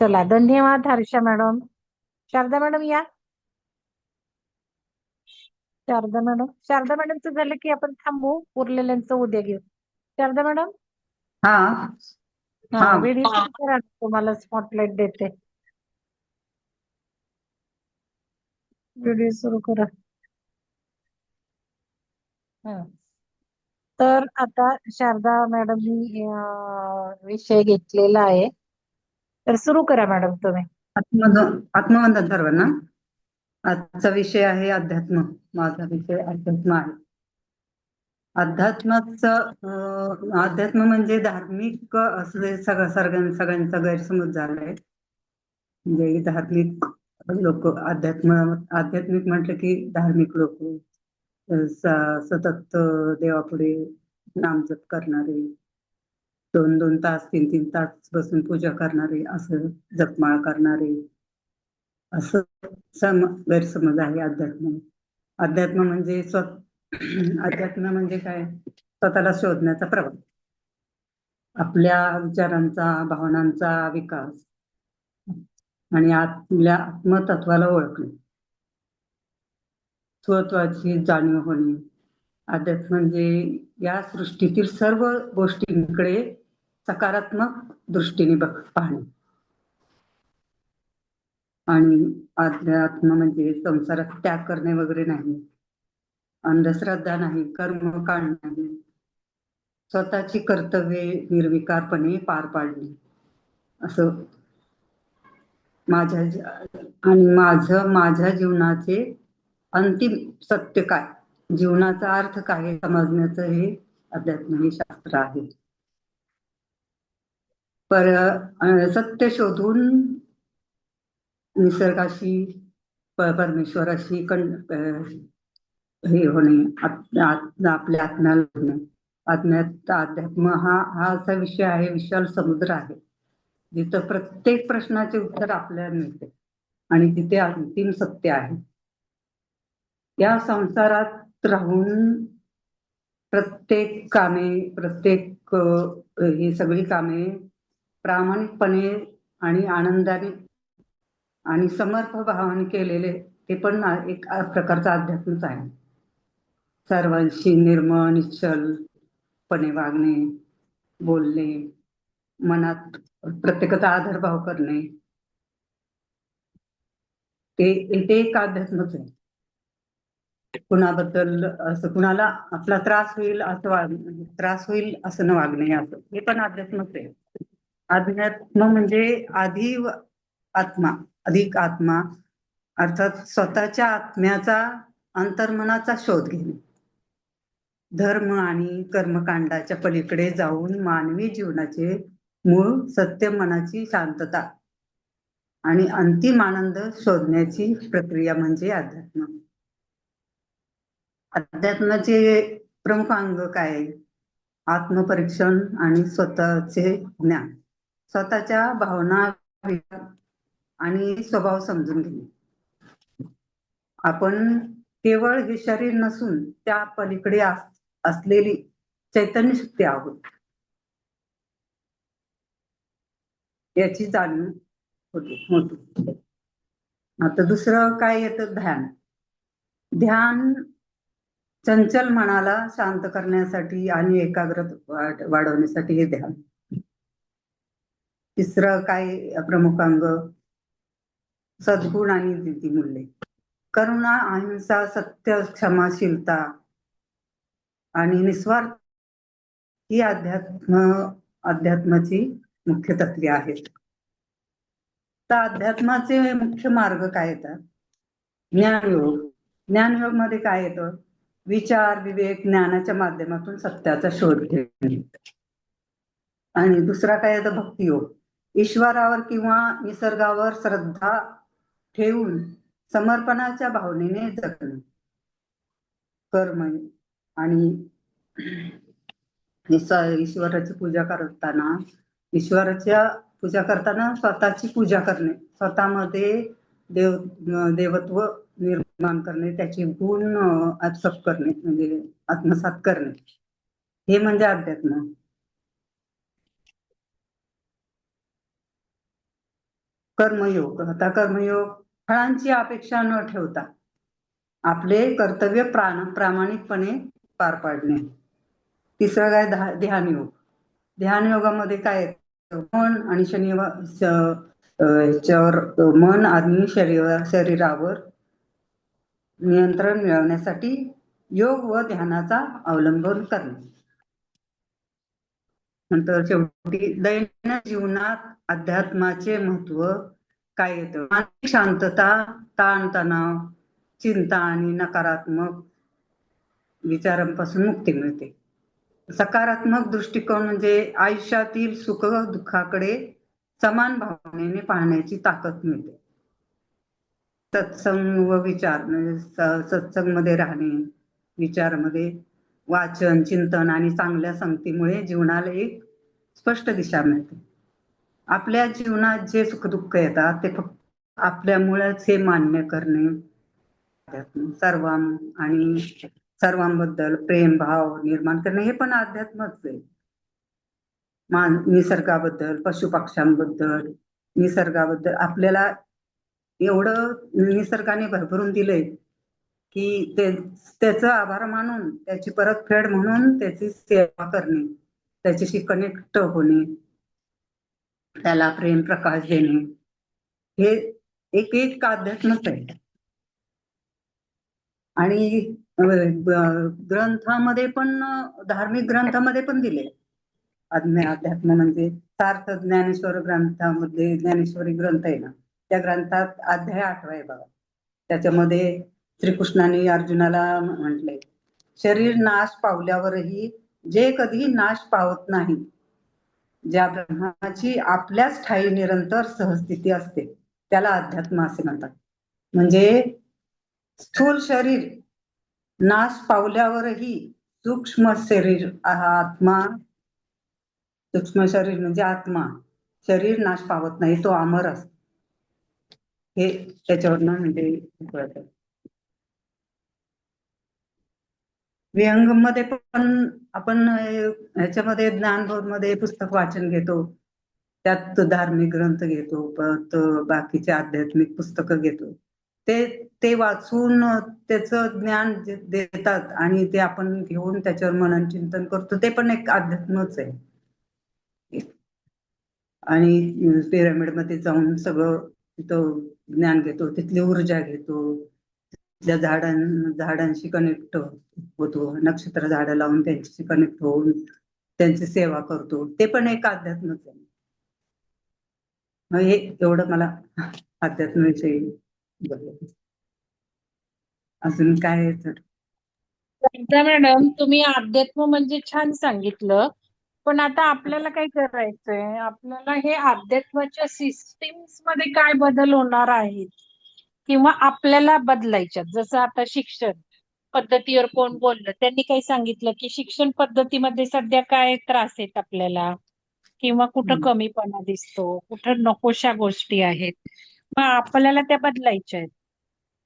चला, धन्यवाद हर्षा मॅडम. शारदा मॅडम या. शारदा मॅडमचं झालं की आपण थांबू, उरलेल्यांचं उद्या घेऊ. शारदा मॅडम, हा हा हा व्हिडिओ करा, तुम्हाला स्पॉटलाइट देते. व्हिडिओ सुरू करा. तर आता शारदा मॅडमनी विषय घेतलेला आहे, तर सुरू करा मॅडम तुम्ही. आत्मवंदन सर्वांना. आजचा विषय आहे अध्यात्म. माझा विषय अध्यात्म आहे. अध्यात्म म्हणजे धार्मिक असं सगळ्यांचा गैरसमज झालाय. म्हणजे धार्मिक लोक आध्यात्मिक म्हटलं की धार्मिक लोक, सतत देवापुढे नामजप करणारे, 2-2 तास 3-3 तास बसून पूजा करणारे, असं जपमाळ करणारे, असं गैरसमज आहे अध्यात्म. अध्यात्म म्हणजे अध्यात्म म्हणजे काय? स्वतःला शोधण्याचा प्रवास, आपल्या विचारांचा, भावनांचा विकास आणि आपल्या आत्मतत्वाला ओळखणे, स्वत्वाची जाणीव होणे. अध्यात्म म्हणजे या सृष्टीतील सर्व गोष्टींकडे सकारात्मक दृष्टीने पाहणे. आणि अध्यात्म म्हणजे संसारात त्याग करणे वगैरे नाही, अंधश्रद्धा नाही, कर्मकांड नाही, स्वतःची कर्तव्ये निर्विकारपणे पार पाडणे. असं माझ्या जीवनाचे अंतिम सत्य काय, जीवनाचा अर्थ काय समजण्याचं हे अध्यात्म हे शास्त्र आहे. सत्य शोधून निसर्गाशी, परमेश्वराशी हे होणे, आपल्या आत्म्याला होणे. अध्यात्म हा असा विषय आहे, विशाल समुद्र आहे, जिथं प्रत्येक प्रश्नाचे उत्तर आपल्याला मिळते. आणि तिथे अंतिम सत्य आहे. या संसारात राहून प्रत्येक कामे, प्रत्येक ही सगळी कामे प्रामाणिकपणे आणि आनंदाने आणि समर्थ भावाने केलेले ते पण एक प्रकारचा अध्यात्मच आहे. सर्वांशी निर्मळ निश्चलपणे वागणे, बोलणे, मनात प्रत्येकाचा आदरभाव करणे, ते एक अध्यात्मच आहे. कुणाबद्दल असं कुणाला आपला त्रास होईल असं न वागणे, असं हे पण अध्यात्मच आहे. अध्यात्म म्हणजे आत्मा अधिक आत्मा, अर्थात स्वतःच्या आत्म्याचा अंतर्मनाचा शोध घेणे. धर्म आणि कर्मकांडाच्या पलीकडे जाऊन मानवी जीवनाचे मूळ सत्य, मनाची शांतता आणि अंतिम आनंद शोधण्याची प्रक्रिया म्हणजे अध्यात्म. अध्यात्माचे प्रमुख अंग काय आहे? आत्मपरीक्षण आणि स्वतःचे ज्ञान, स्वतःच्या भावना आणि स्वभाव समजून घेणे. आपण केवळ हे शरीर नसून त्या पलीकडे असलेली चैतन्य शक्ती आहोत याची जाणीव होती. आता दुसरं काय येतं? ध्यान चंचल मनाला शांत करण्यासाठी आणि एकाग्रता वाढवण्यासाठी हे ध्यान. तिसरं काय प्रमुख अंग? सद्गुण आणि नीतिमूल्ये, करुणा, अहिंसा, सत्य, क्षमाशीलता आणि निस्वार्थ ही अध्यात्माची मुख्य तत्वे आहेत. तर अध्यात्माचे मुख्य मार्ग काय येतात? ज्ञानयोग. ज्ञानयोग मध्ये काय येतं? विचार, विवेक, ज्ञानाच्या माध्यमातून सत्याचा शोध घेणे. आणि दुसरा काय येतं? भक्तियोग. ईश्वरावर किंवा निसर्गावर श्रद्धा ठेवून समर्पणाच्या भावनेने जगणे. कर्म आणि ईश्वराची पूजा करताना स्वतःची पूजा करणे, स्वतःमध्ये देवत्व निर्माण करणे, त्याचे गुण ऍक्सेप्ट करणे, म्हणजे आत्मसात करणे, हे म्हणजे अध्यात्म. कर्मयोग. आता कर्मयोग फळांची अपेक्षा न ठेवता आपले कर्तव्य प्रामाणिकपणे पार पाडणे. तिसरं काय? ध्यानयोग. ध्यानयोगामध्ये काय येतं? मन आणि शरीरावर नियंत्रण मिळवण्यासाठी योग व ध्यानाचा अवलंबन करणे. नंतर शेवटी दैनंदिन जीवनात अध्यात्माचे महत्व काय येतं? मानसिक शांतता, ताणतणाव, चिंता आणि नकारात्मक विचारांपासून मुक्ती मिळते. सकारात्मक दृष्टिकोन म्हणजे आयुष्यातील सुख दुःखाकडे समान भावनेने पाहण्याची ताकद मिळते. सत्संग व विचार म्हणजे सत्संग मध्ये राहणे, विचारामध्ये वाचन, चिंतन आणि चांगल्या संगतीमुळे जीवनाला एक स्पष्ट दिशा मिळते. आपल्या जीवनात जे सुखदुःख येतात ते फक्त आपल्यामुळेच हे मान्य करणे, सर्वांबद्दल प्रेम भाव निर्माण करणे, हे पण अध्यात्मच आहे. निसर्गाबद्दल, पशुपक्ष्यांबद्दल, निसर्गाबद्दल आपल्याला एवढं निसर्गाने भरभरून दिलंय की त्याचा आभार मानून, त्याची परतफेड म्हणून त्याची सेवा करणे, त्याच्याशी कनेक्ट होणे, त्याला प्रेम प्रकाश देणे, हे एक अध्यात्मच आहे. आणि ग्रंथामध्ये पण, धार्मिक ग्रंथामध्ये पण दिले अध्यात्म म्हणजे. सार्थ ज्ञानेश्वर ग्रंथामध्ये, ज्ञानेश्वरी ग्रंथ आहे ना, त्या ग्रंथात अध्याय 8 आहे बघा. त्याच्यामध्ये श्रीकृष्णाने अर्जुनाला म्हटलंय, शरीर नाश पावल्यावरही जे कधी नाश पावत नाही, ज्या ब्रह्माची आपल्याच ठायी निरंतर सहस्थिती असते, त्याला अध्यात्म असे म्हणतात. म्हणजे स्थूल शरीर नाश पावल्यावरही सूक्ष्म शरीर सूक्ष्म शरीर म्हणजे आत्मा, शरीर नाश पावत नाही, तो अमर असतो. हे त्याच्यावरनं म्हणजे कळतं. विहंगममध्ये पण आपण ह्याच्यामध्ये ज्ञानबोधमध्ये पुस्तक वाचन घेतो, त्यात धार्मिक ग्रंथ घेतो, परत बाकीचे आध्यात्मिक पुस्तकं घेतो. ते वाचून त्याचं ज्ञान देतात आणि ते आपण घेऊन त्याच्यावर मनन चिंतन करतो, ते पण एक अध्यात्मच आहे. आणि पिरामिडमध्ये जाऊन सगळं तिथं ज्ञान घेतो, तिथली ऊर्जा घेतो, त्या झाडांशी कनेक्ट होतो, नक्षत्र झाडं लावून त्यांच्याशी कनेक्ट होऊन त्यांची सेवा करतो, ते पण एक अध्यात्मच आहे. मग हे एवढं मला अध्यात्माविषयी बोलायचं. अजून काय आहे तर? सविता मॅडम, तुम्ही अध्यात्म म्हणजे छान सांगितलं, पण आता आपल्याला काय करायचंय, आपल्याला हे अध्यात्माच्या सिस्टीम्स मध्ये काय बदल होणार आहेत किंवा आपल्याला बदलायच्यात. जसं आता शिक्षण पद्धतीवर कोण बोललं, त्यांनी काही सांगितलं की शिक्षण पद्धतीमध्ये सध्या काय त्रास आहेत आपल्याला, किंवा कुठं कमीपणा दिसतो, कुठं नकोशा गोष्टी आहेत, मग आपल्याला त्या बदलायच्या आहेत.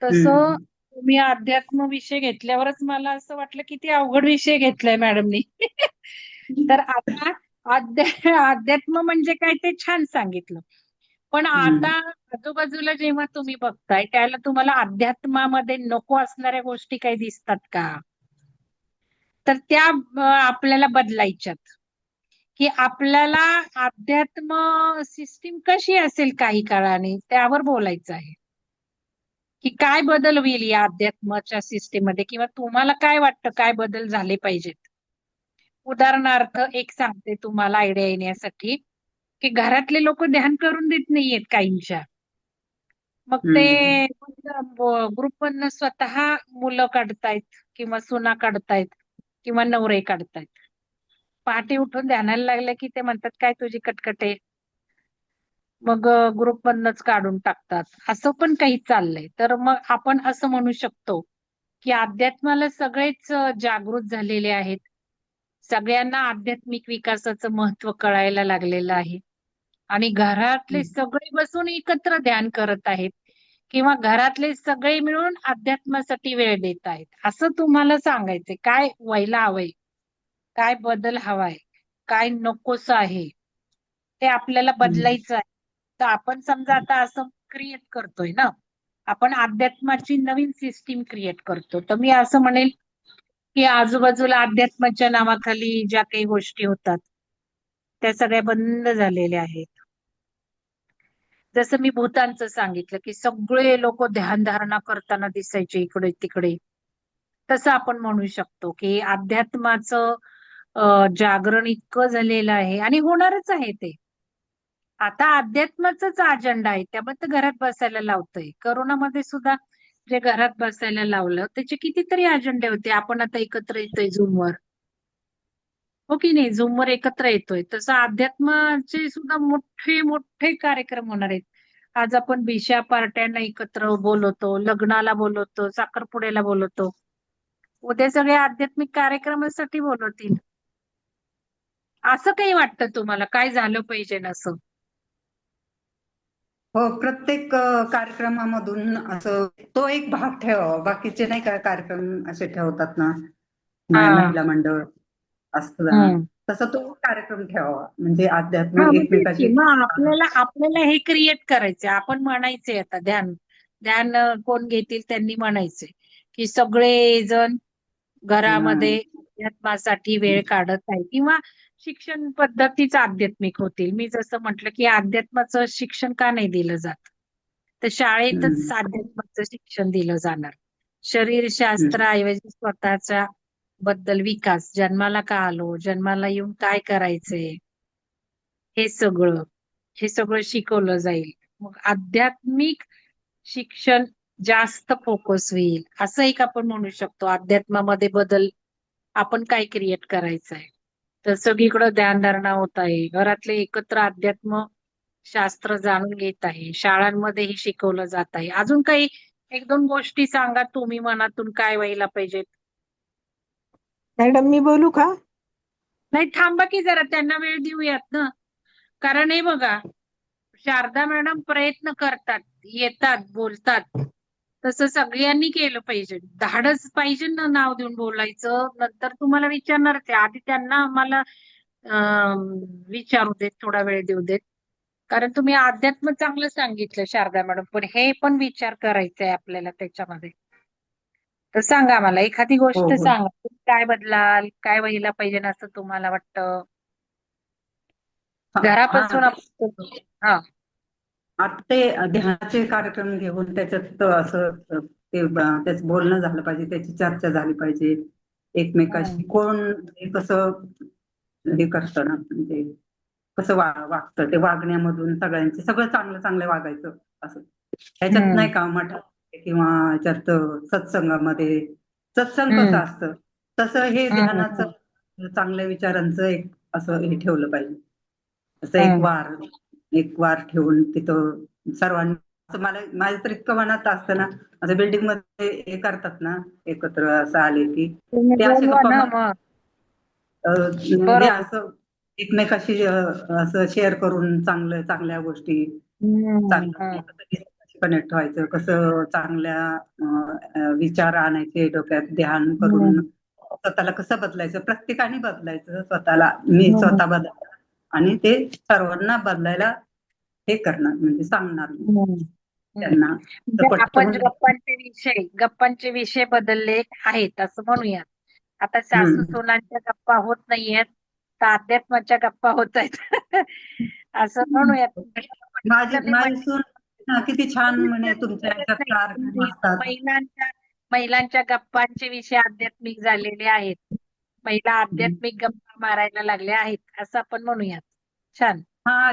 तसं तुम्ही अध्यात्म विषय घेतल्यावरच मला असं वाटलं की ते अवघड विषय घेतलाय मॅडमनी. तर आता अध्यात्म म्हणजे काय ते छान सांगितलं, पण आता आजूबाजूला जेव्हा तुम्ही बघताय त्याला तुम्हाला अध्यात्मामध्ये नको असणाऱ्या गोष्टी काही दिसतात का? तर त्या आपल्याला बदलायच्यात, की आपल्याला अध्यात्म सिस्टीम कशी असेल काही काळाने त्यावर बोलायचं आहे, की काय बदल होईल या अध्यात्माच्या सिस्टीम मध्ये, किंवा तुम्हाला काय वाटतं काय बदल झाले पाहिजेत. उदाहरणार्थ एक सांगते तुम्हाला आयडिया येण्यासाठी, की घरातले लोक ध्यान करून देत नाहीयेत काहींच्या. मग ते ग्रुपमधनं स्वतः मुलं काढतायत किंवा सुना काढतायत किंवा नवरे काढतायत. पहाटे उठून ध्यानाला लागलं की ते म्हणतात काय तुझी कटकट आहे, मग ग्रुपमधनच काढून टाकतात. असं पण काही चाललंय. तर मग आपण असं म्हणू शकतो की अध्यात्माला सगळेच जागृत झालेले आहेत, सगळ्यांना आध्यात्मिक विकासाचं महत्व कळायला लागलेलं आहे, आणि घरातले सगळे बसून एकत्र ध्यान करत आहेत किंवा घरातले सगळे मिळून अध्यात्मासाठी वेळ देत आहेत. असं तुम्हाला सांगायचंय. काय व्हायला हवंय, काय बदल हवाय, काय नकोस आहे, ते आपल्याला बदलायचं आहे. तर आपण समजा आता असं क्रिएट करतोय ना, आपण अध्यात्माची नवीन सिस्टीम क्रिएट करतो. तर मी असं म्हणेल की आजूबाजूला अध्यात्माच्या नावाखाली ज्या काही गोष्टी होतात त्या सगळ्या बंद झालेल्या आहेत. जसं मी भूतांचं सांगितलं की सगळे लोक ध्यानधारणा करताना दिसायचे इकडे तिकडे, तसं आपण म्हणू शकतो की अध्यात्माचं जागरण इतकं झालेलं आहे आणि होणारच आहे ते. आता अध्यात्माचाच अजेंडा आहे, त्यामुळे तर घरात बसायला लावतंय. करोनामध्ये सुद्धा जे घरात बसायला लावलं त्याचे कितीतरी अजेंडे होते. आपण आता एकत्र येतोय झूमवर, हो की नाही, झूमवर एकत्र येतोय. तसं अध्यात्माचे सुद्धा मोठे मोठे कार्यक्रम होणार आहेत. आज आपण बिशा पार्ट्यांना एकत्र बोलवतो, लग्नाला बोलवतो, साखरपुड्याला बोलवतो. उद्या सगळे आध्यात्मिक कार्यक्रमासाठी बोलवतील. असं काही वाटतं तुम्हाला काय झालं पाहिजे असं? हो, प्रत्येक कार्यक्रमामधून असं तो एक भाग ठेवावा. बाकीचे नाही का कार्यक्रम असे ठेवतात ना, हा. महिला मंडळ असतं ना, तसा तो कार्यक्रम ठेवावा. म्हणजे अध्यात्म मग तेच की, एकमेकाची. मग आपल्याला हे क्रिएट करायचंय. आपण म्हणायचंय आता ध्यान ध्यान कोण घेतील त्यांनी म्हणायचंय की सगळे जण घरामध्ये अध्यात्मासाठी वेळ काढत आहे, किंवा शिक्षण पद्धतीच आध्यात्मिक होतील. मी जसं म्हटलं की अध्यात्माचं शिक्षण का नाही दिलं जात, तर शाळेतच अध्यात्माचं शिक्षण दिलं जाणार. शरीरशास्त्राऐवजी स्वतःच्या बद्दल विकास, जन्माला का आलो, जन्माला येऊन काय करायचंय, हे सगळं शिकवलं जाईल. मग आध्यात्मिक शिक्षण जास्त फोकस होईल, असं एक आपण म्हणू शकतो. अध्यात्मामध्ये बदल आपण काय क्रिएट करायचं आहे. तर सगळीकडे ध्यानधारणा होत आहे, घरातले एकत्र अध्यात्म शास्त्र जाणून घेत आहे, शाळांमध्येही शिकवलं जात आहे. अजून काही एक दोन गोष्टी सांगा तुम्ही मनातून काय व्हायला पाहिजेत. मॅडम मी बोलू का? नाही, थांबा की जरा, त्यांना वेळ देऊयात ना. कारण हे बघा, शारदा मॅडम प्रयत्न करतात, येतात, बोलतात. तसं सगळ्यांनी केलं पाहिजे. धाडस पाहिजे ना नाव देऊन बोलायचं. नंतर तुम्हाला विचारणार ते. आधी त्यांना आम्हाला विचारू देत, थोडा वेळ देऊ देत. कारण तुम्ही अध्यात्म चांगलं सांगितलं शारदा मॅडम, पण हे पण विचार करायचा आहे आपल्याला त्याच्यामध्ये. तर सांगा मला एखादी हो गोष्ट हो सांगा. तुम्ही काय बदलाल, काय व्हायला पाहिजे असं तुम्हाला वाटतं? हा घरापासून हा हा. आता ते ध्यानाचे कार्यक्रम घेऊन त्याच्यात असं त्याचं बोलणं झालं पाहिजे, त्याची चर्चा झाली पाहिजे एकमेकाशी. कोण हे कसं हे करतं ना, म्हणजे कसं वागतं, ते वागण्यामधून सगळ्यांचे सगळं चांगलं चांगलं वागायचं असं. ह्याच्यात नाही का मठात किंवा ह्याच्यात सत्संगामध्ये सत्संग कसं असतं तसं हे ध्यानाचं चांगल्या विचारांचं एक असं हे ठेवलं पाहिजे. असं एक वार ठेवून तिथं सर्वांनी असं माझ्या तर इतकं मनात असतं ना, असं बिल्डिंग मध्ये हे करतात ना एकत्र असं आले की तुम्ही ते असे बोलवा गप्पा ना मग. हे बरोबर. असं एकमेकाशी असं शेअर करून चांगल्या गोष्टी चांगलं कनेक्ट व्हायचं, कसं चांगल्या विचार आणायचे डोक्यात, ध्यान करून स्वतःला कसं बदलायचं, प्रत्येकाने बदलायचं स्वतःला. मी स्वतः बदलायचं आणि ते सर्वांना बदलायला हे करणार, म्हणजे सांगणार त्यांना. म्हणजे आपण गप्पांचे विषय बदलले आहेत असं म्हणूयात. आता सासू सोनांच्या गप्पा होत नाहीयेत, तर अध्यात्माच्या गप्पा होत आहेत असं म्हणूयात. माझी सून किती छान म्हणे तुमच्या ह्याच्यात कार्यक्रम असतात. महिलांच्या गप्पांचे विषय आध्यात्मिक झालेले आहेत. महिला आध्यात्मिक गप्पा मारायला लागल्या आहेत असं आपण म्हणूयात. छान. हा,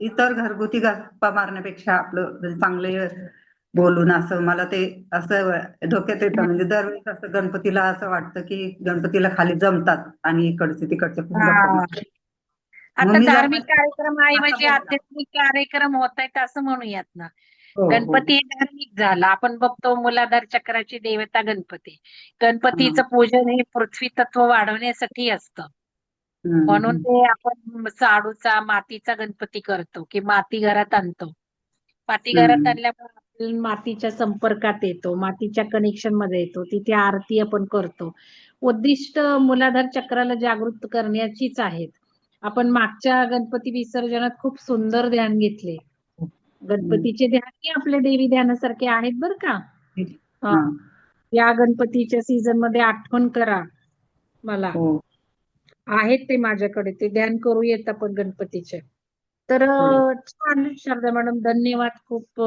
इतर घरगुती गप्पा मारण्यापेक्षा आपलं म्हणजे चांगले बोलून असं मला ते असं डोक्यात येतं. म्हणजे दरवेळेस असं गणपतीला असं वाटतं की गणपतीला खाली जमतात आणि इकडचे तिकडचे खूप गप्पा मारतात. मग आता मी जरा धार्मिक कार्यक्रमाऐवजी असं बोलणार. आध्यात्मिक कार्यक्रम होत आहेत असं म्हणूयात ना. हो हो गणपती हे धार्मिक झाला. आपण बघतो मूलाधार चक्राची देवता गणपती. गणपतीचं पूजन हे पृथ्वी तत्व वाढवण्यासाठी असतं. म्हणून ते आपण शाडूचा मातीचा गणपती करतो की माती घरात आणतो. माती घरात आणल्यामुळे मातीच्या संपर्कात येतो, मातीच्या कनेक्शन मध्ये येतो, तिथे आरती आपण करतो. उद्दिष्ट मूलाधार चक्राला जागृत करण्याचीच आहेत. आपण मागच्या गणपती विसर्जनात खूप सुंदर ध्यान घेतले. गणपतीचे ध्यानही आपले देवी ध्यानासारखे आहेत बरं का. या गणपतीच्या सीझन मध्ये आठवण करा मला. आहेत ते माझ्याकडे, ते ध्यान करूयात आपण गणपतीचे. तर छान शारदा मॅडम, धन्यवाद खूप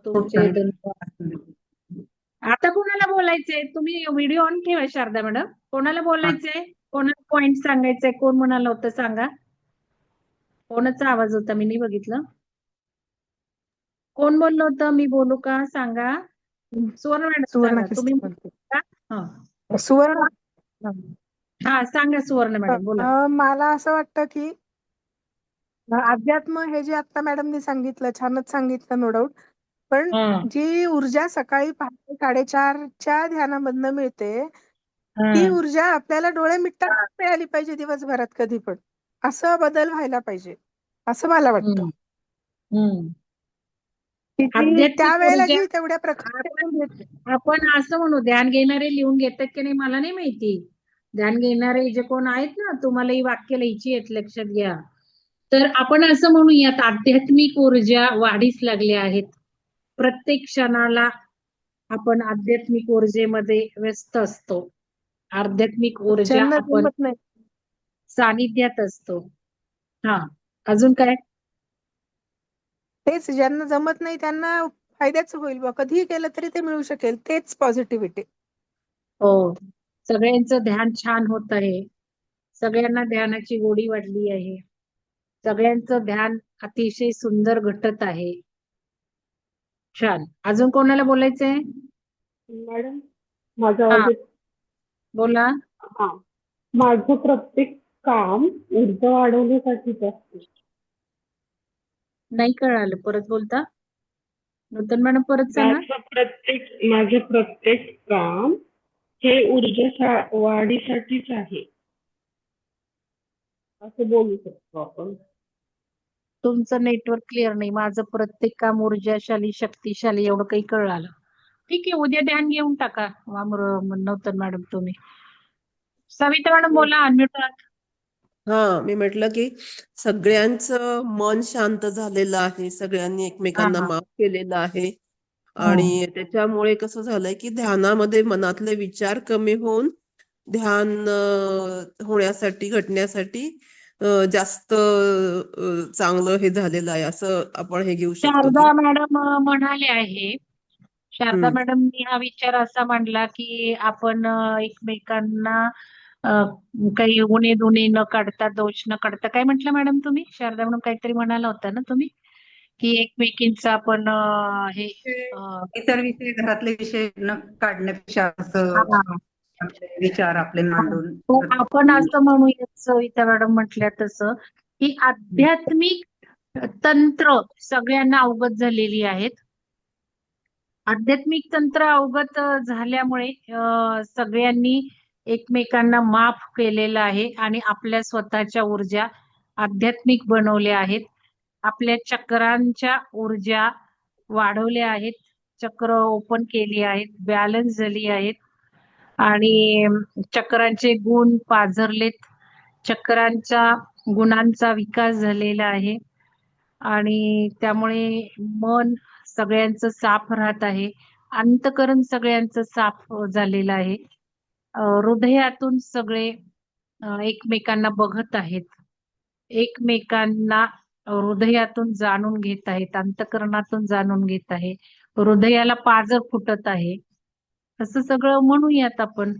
तुमचे. धन्यवाद. आता कोणाला बोलायचंय? तुम्ही व्हिडिओ ऑन ठेवा शारदा मॅडम. कोणाला बोलायचंय? कोणाला पॉइंट सांगायचंय? कोण म्हणाला होतं सांगा. कोणाचा आवाज होता? मी नाही बघितलं. कोण बोललं होतं? मी बोलू का? सांगा. सुवर्ण मॅडम सांगा. तुम्ही सुवर्ण. हा सांगा सुवर्ण मॅडम, बोला. मला असं वाटतं की अध्यात्म हे जे आता मॅडमनी सांगितलं, छानच सांगितलं, नो डाऊट. पण जी ऊर्जा सकाळी पहाटे 4:30च्या ध्यानामधनं मिळते, ती ऊर्जा आपल्याला डोळे मिटताना मिळाली पाहिजे दिवसभरात कधी पण. असं बदल व्हायला पाहिजे असं मला वाटतं. त्यावेळेला जी तेवढ्या प्रकारे आपण असं म्हणू, ध्यान घेणारे लिहून घेतात की नाही मला नाही माहिती. ध्यान घेणारे जे कोण आहेत ना, तुम्हाला ही वाक्य लिहायची आहेत, लक्षात घ्या. तर आपण असं म्हणूयात, आध्यात्मिक ऊर्जा वाढीस लागल्या आहेत. प्रत्येक क्षणाला आपण आध्यात्मिक ऊर्जेमध्ये व्यस्त असतो. आध्यात्मिक ऊर्जा आपण सानिध्यात असतो. हा, अजून काय? तेच ज्यांना जमत नाही त्यांना फायद्याच होईल बा. कधीही केलं तरी ते मिळू शकेल. तेच पॉझिटिव्हिटी. हो, सगळ्यांचं ध्यान छान होत आहे. सगळ्यांना ध्यानाची गोडी वाढली आहे. सगळ्यांचं ध्यान अतिशय सुंदर घटत आहे. छान. अजून कोणाला बोलायचंय? मॅडम, माझा बोला. माझं प्रत्येक काम ऊर्जा वाढवण्यासाठीच असतं. नाही कळालं, परत बोलता? नूतन मॅडम परत सांगा. माझं प्रत्येक काम हे ऊर्जा वाढीसाठीच आहे असं बोलू शकतो आपण. तुमचं नेटवर्क क्लिअर नाही. माझं प्रत्येक काम ऊर्जाशाली शक्तिशाली एवढं काही कळालं. ठीक आहे, उद्या ध्यान घेऊन टाका. नव्हतं मॅडम तुम्ही. सविता मॅडम बोला, अनम्यूट आहात. हा, मी म्हटलं की सगळ्यांचं मन शांत झालेलं आहे, सगळ्यांनी एकमेकांना हा. माफ केलेलं आहे हो. आणि त्याच्यामुळे कसं झालंय की ध्यानामध्ये मनातले विचार कमी होऊन ध्यान होण्यासाठी घटण्यासाठी जास्त चांगलं हे झालेलं आहे, असं आपण हे घेऊ शकतो की शारदा मॅडम म्हणाले आहे, शारदा हम्म. मॅडमनी हा विचार असा मांडला की आपण एकमेकांना काही उणे दुणे न काढता, दोष न काढता, काय म्हटलं मॅडम तुम्ही? शारदा मॅडम काहीतरी म्हणाला होता ना तुम्ही, की एकमेकींचा आपण हे इतर विषय, घरातले विषय न काढण्यापेक्षा असं हा. आपले विचार आपले मांडून तो आपण असं म्हणूयात, सविता मॅडम म्हटल्या तसं, की आध्यात्मिक तंत्र सगळ्यांना अवगत झालेली आहेत. आध्यात्मिक तंत्र अवगत झाल्यामुळे सगळ्यांनी एकमेकांना माफ केलेलं आहे आणि आपल्या स्वतःच्या ऊर्जा आध्यात्मिक बनवल्या आहेत. आपल्या चक्रांच्या ऊर्जा वाढवल्या आहेत, चक्र ओपन केली आहेत, बॅलन्स झाली आहेत आणि चक्रांचे गुण पाझरलेत, चक्रांच्या गुणांचा विकास झालेला आहे आणि त्यामुळे मन सगळ्यांचं साफ राहत आहे, अंतकरण सगळ्यांचं साफ झालेलं आहे. हृदयातून सगळे एकमेकांना बघत आहेत, एकमेकांना हृदयातून जाणून घेत आहेत, अंतकरणातून जाणून घेत आहे, हृदयाला पाजर फुटत आहे, असं सगळं म्हणूयात आपण.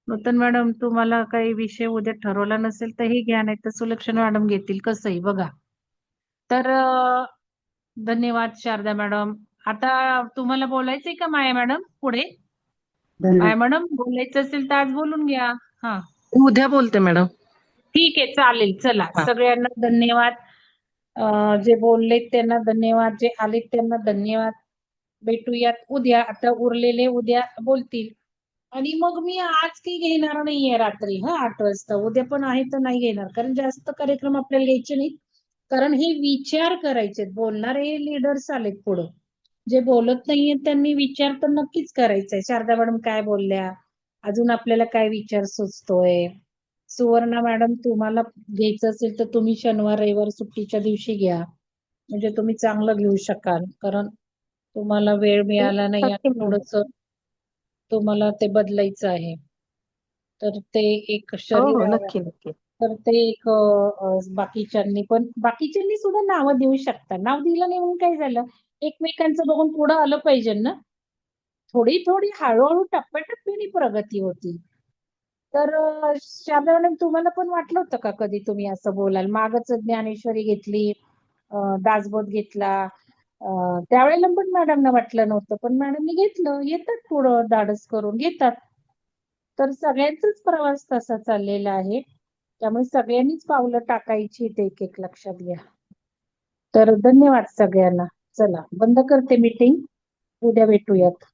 नूतन मॅडम, तुम्हाला काही विषय उद्या ठरवला नसेल तर हे घ्या, नाही तर सुलक्षणा मॅडम घेतील, कसंही बघा. तर धन्यवाद शारदा मॅडम. आता तुम्हाला बोलायचंय का माया मॅडम पुढे? माया मॅडम बोलायचं असेल तर आज बोलून घ्या. हा, उद्या बोलते मॅडम. ठीक आहे, चालेल. चला, सगळ्यांना धन्यवाद. जे बोललेत त्यांना धन्यवाद, जे आलेत त्यांना धन्यवाद. भेटूयात उद्या. आता उरलेले उद्या बोलतील आणि मग मी आज काही घेणार नाहीये रात्री 8 वाजता. उद्या पण आहे तर नाही घेणार, कारण जास्त कार्यक्रम आपल्याला घ्यायचे नाहीत, कारण हे विचार करायचे. बोलणारे लीडर्स आलेत पुढं, जे बोलत नाहीये त्यांनी विचार तर नक्कीच करायचंय. शारदा मॅडम काय बोलल्या, अजून आपल्याला काय विचार सुचतोय. सुवर्णा मॅडम, तुम्हाला घ्यायचं असेल तर तुम्ही शनिवार रविवार सुट्टीच्या दिवशी घ्या, म्हणजे तुम्ही चांगलं घेऊ शकाल, कारण तुम्हाला वेळ मिळाला नाही आणि थोडस तुम्हाला ते बदलायचं आहे. तर ते एक शरीर, नक्की नक्की. तर ते एक बाकीच्यांनी सुद्धा नावं देऊ शकता. नाव दिलं नाही म्हणून काय झालं, एकमेकांचं बघून पुढं आलं पाहिजे ना. थोडी थोडी हळूहळू टप्प्याटप्प्याने प्रगती होती. तर शारदा मॅडम, तुम्हाला पण वाटलं होतं का कधी तुम्ही असं बोलाल? मागच ज्ञानेश्वरी घेतली, दासबोध घेतला, त्यावेळेला पण मॅडमना वाटलं नव्हतं, पण मॅडमनी घेतलं. येतात पुढं धाडस करून घेतात. तर सगळ्यांचाच प्रवास तसा चाललेला आहे, त्यामुळे सगळ्यांनीच पावलं टाकायची, ते एक एक लक्षात घ्या. तर धन्यवाद सगळ्यांना. चला, बंद करते मीटिंग. उद्या भेटूयात.